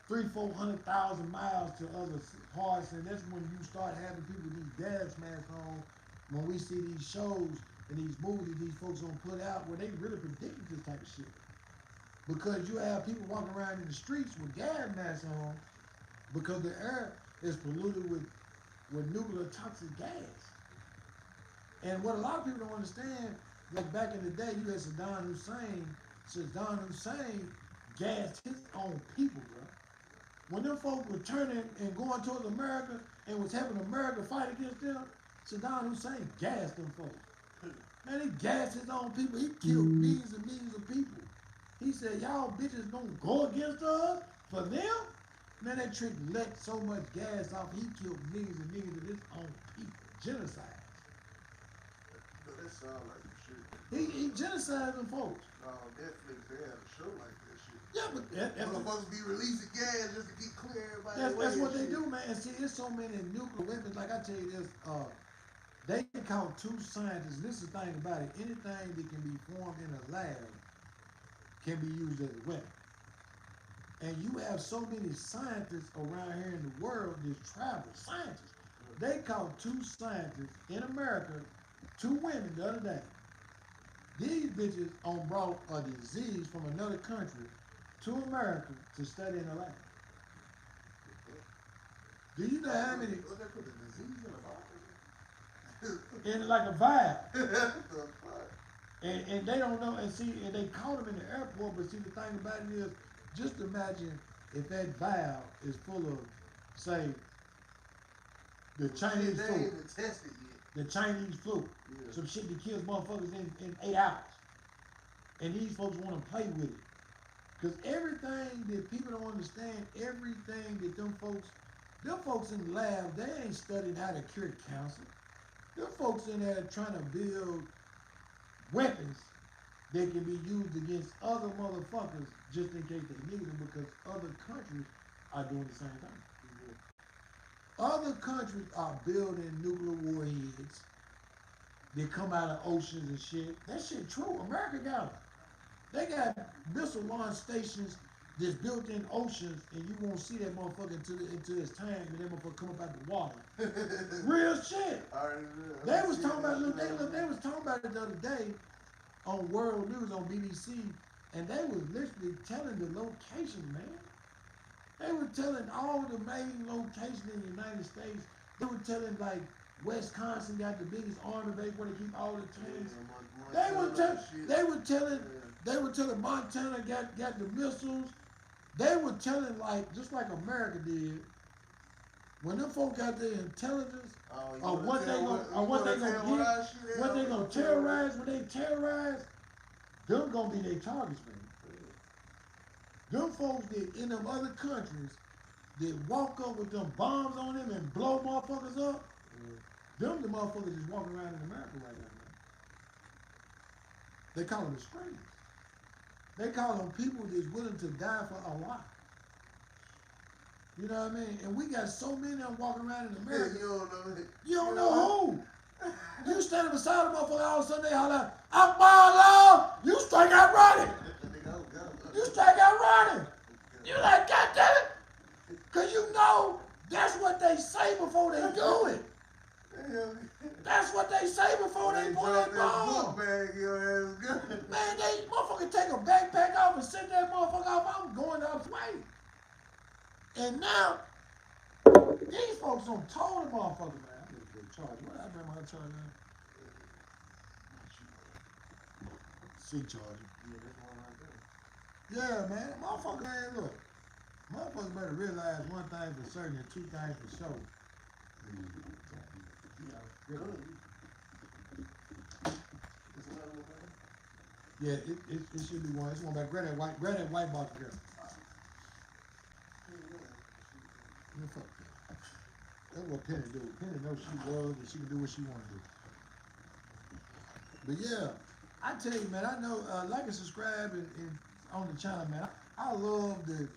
300,000-400,000 miles to other parts, and that's when you start having people with these gas masks on. When we see these shows and these movies these folks gonna put out where they really predicted this type of shit. Because you have people walking around in the streets with gas masks on because the air is polluted with nuclear toxic gas. And what a lot of people don't understand, like back in the day, you had Saddam Hussein gassed his own people, bro. When them folk were turning and going towards America and was having America fight against them, Saddam Hussein gassed them folks. Man, he gassed his own people. He killed millions and millions of people. He said, y'all bitches don't go against us for them? Man, that trick let so much gas off, he killed millions and millions of his own people. Genocide. That sound like shit. He genocided them folks. No, Netflix, they had a show like that shit. Yeah, but Motherfuckers be releasing gas just to get clear everybody. that's what they do, man. And see, there's so many nuclear weapons. Like I tell you this, they caught two scientists. This is the thing about it. Anything that can be formed in a lab can be used as a weapon. And you have so many scientists around here in the world that travel, scientists. They caught two scientists in America, two women the other day. These bitches brought a disease from another country to America to study in the lab. Do you know how many? What they put the disease in a bottle? In like a vial. What the fuck? And they don't know, and see, and they caught them in the airport, but see, the thing about it is, just imagine if that vial is full of, say, the Chinese They flu. ain't even tested yet. The Chinese flu. Yeah. Some shit that kills motherfuckers in 8 hours. And these folks want to play with it. Because everything that people don't understand, everything that them folks in the lab, they ain't studying how to cure cancer. Them folks in there trying to build weapons that can be used against other motherfuckers just in case they need them, because other countries are doing the same thing. Other countries are building nuclear warheads that come out of oceans and shit. That shit true. America got them. They got missile launch stations that's built in oceans, and you won't see that motherfucker into his tank, and that motherfucker come up out the water. Real shit. They was talking about they was talking about it the other day on World News on BBC, and they was literally telling the location, man. They were telling all the main locations in the United States. They were telling like Wisconsin got the biggest army base where they keep all the tanks. They were telling Montana got the missiles. They were telling like just like America did. When them folk got their intelligence of what they gonna terrorize, when they terrorize, them gonna be their targets, man. Them folks that in them other countries that walk up with them bombs on them and blow motherfuckers up, them the motherfuckers just walking around in America right now, man. They call them extremists. They call them people that's willing to die for a lot. You know what I mean? And we got so many of them walking around in America. You don't know who. You standing beside a motherfucker all of a sudden they holler, I'm Marlo! You straight out running! You straight out running! You like, God damn it! Cause you know that's what they say before they do it. That's what they say before they pull that bomb. Man, they motherfucker take a backpack off and send that motherfucker off. I'm going up way. And now, these folks don't told the motherfucker, man. I'm gonna get charged. What I bring my charge now? C charger. Yeah, man. Motherfucker, man, look. Motherfuckers better realize one thing for certain and two things for sure. Yeah, it should be one. It's one back. Grab that white box there. Man, fuck that. That's what Penny do. Penny knows she loves and she can do what she want to do. But yeah, I tell you, man, I know, like and subscribe and on the channel, man. I love the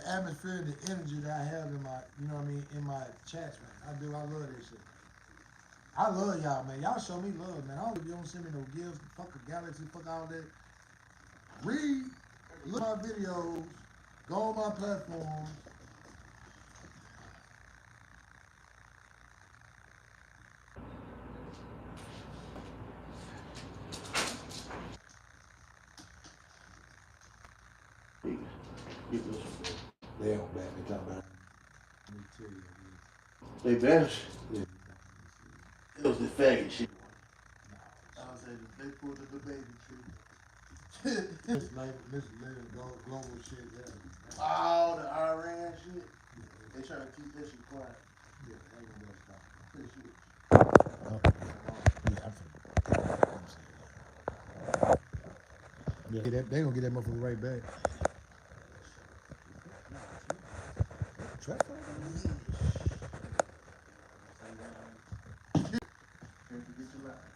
atmosphere and the energy that I have in my, you know what I mean, in my chats, man. I do. I love that shit. I love y'all, man. Y'all show me love, man. I don't, if you don't send me no gifts, fuck a galaxy, fuck all that. Read, look at my videos, go on my platforms. They don't back. They talk about. Let me tell you. They vanished. Yeah. It was the faggot shit. I was saying they pulled the baby tree. This global shit, yeah. Oh, the Iran shit. They trying to keep that shit quiet. Yeah, they ain't gonna stop. Pretty shit. Yeah, they gonna get that motherfucker right back. Trap phone? Can't forget your line.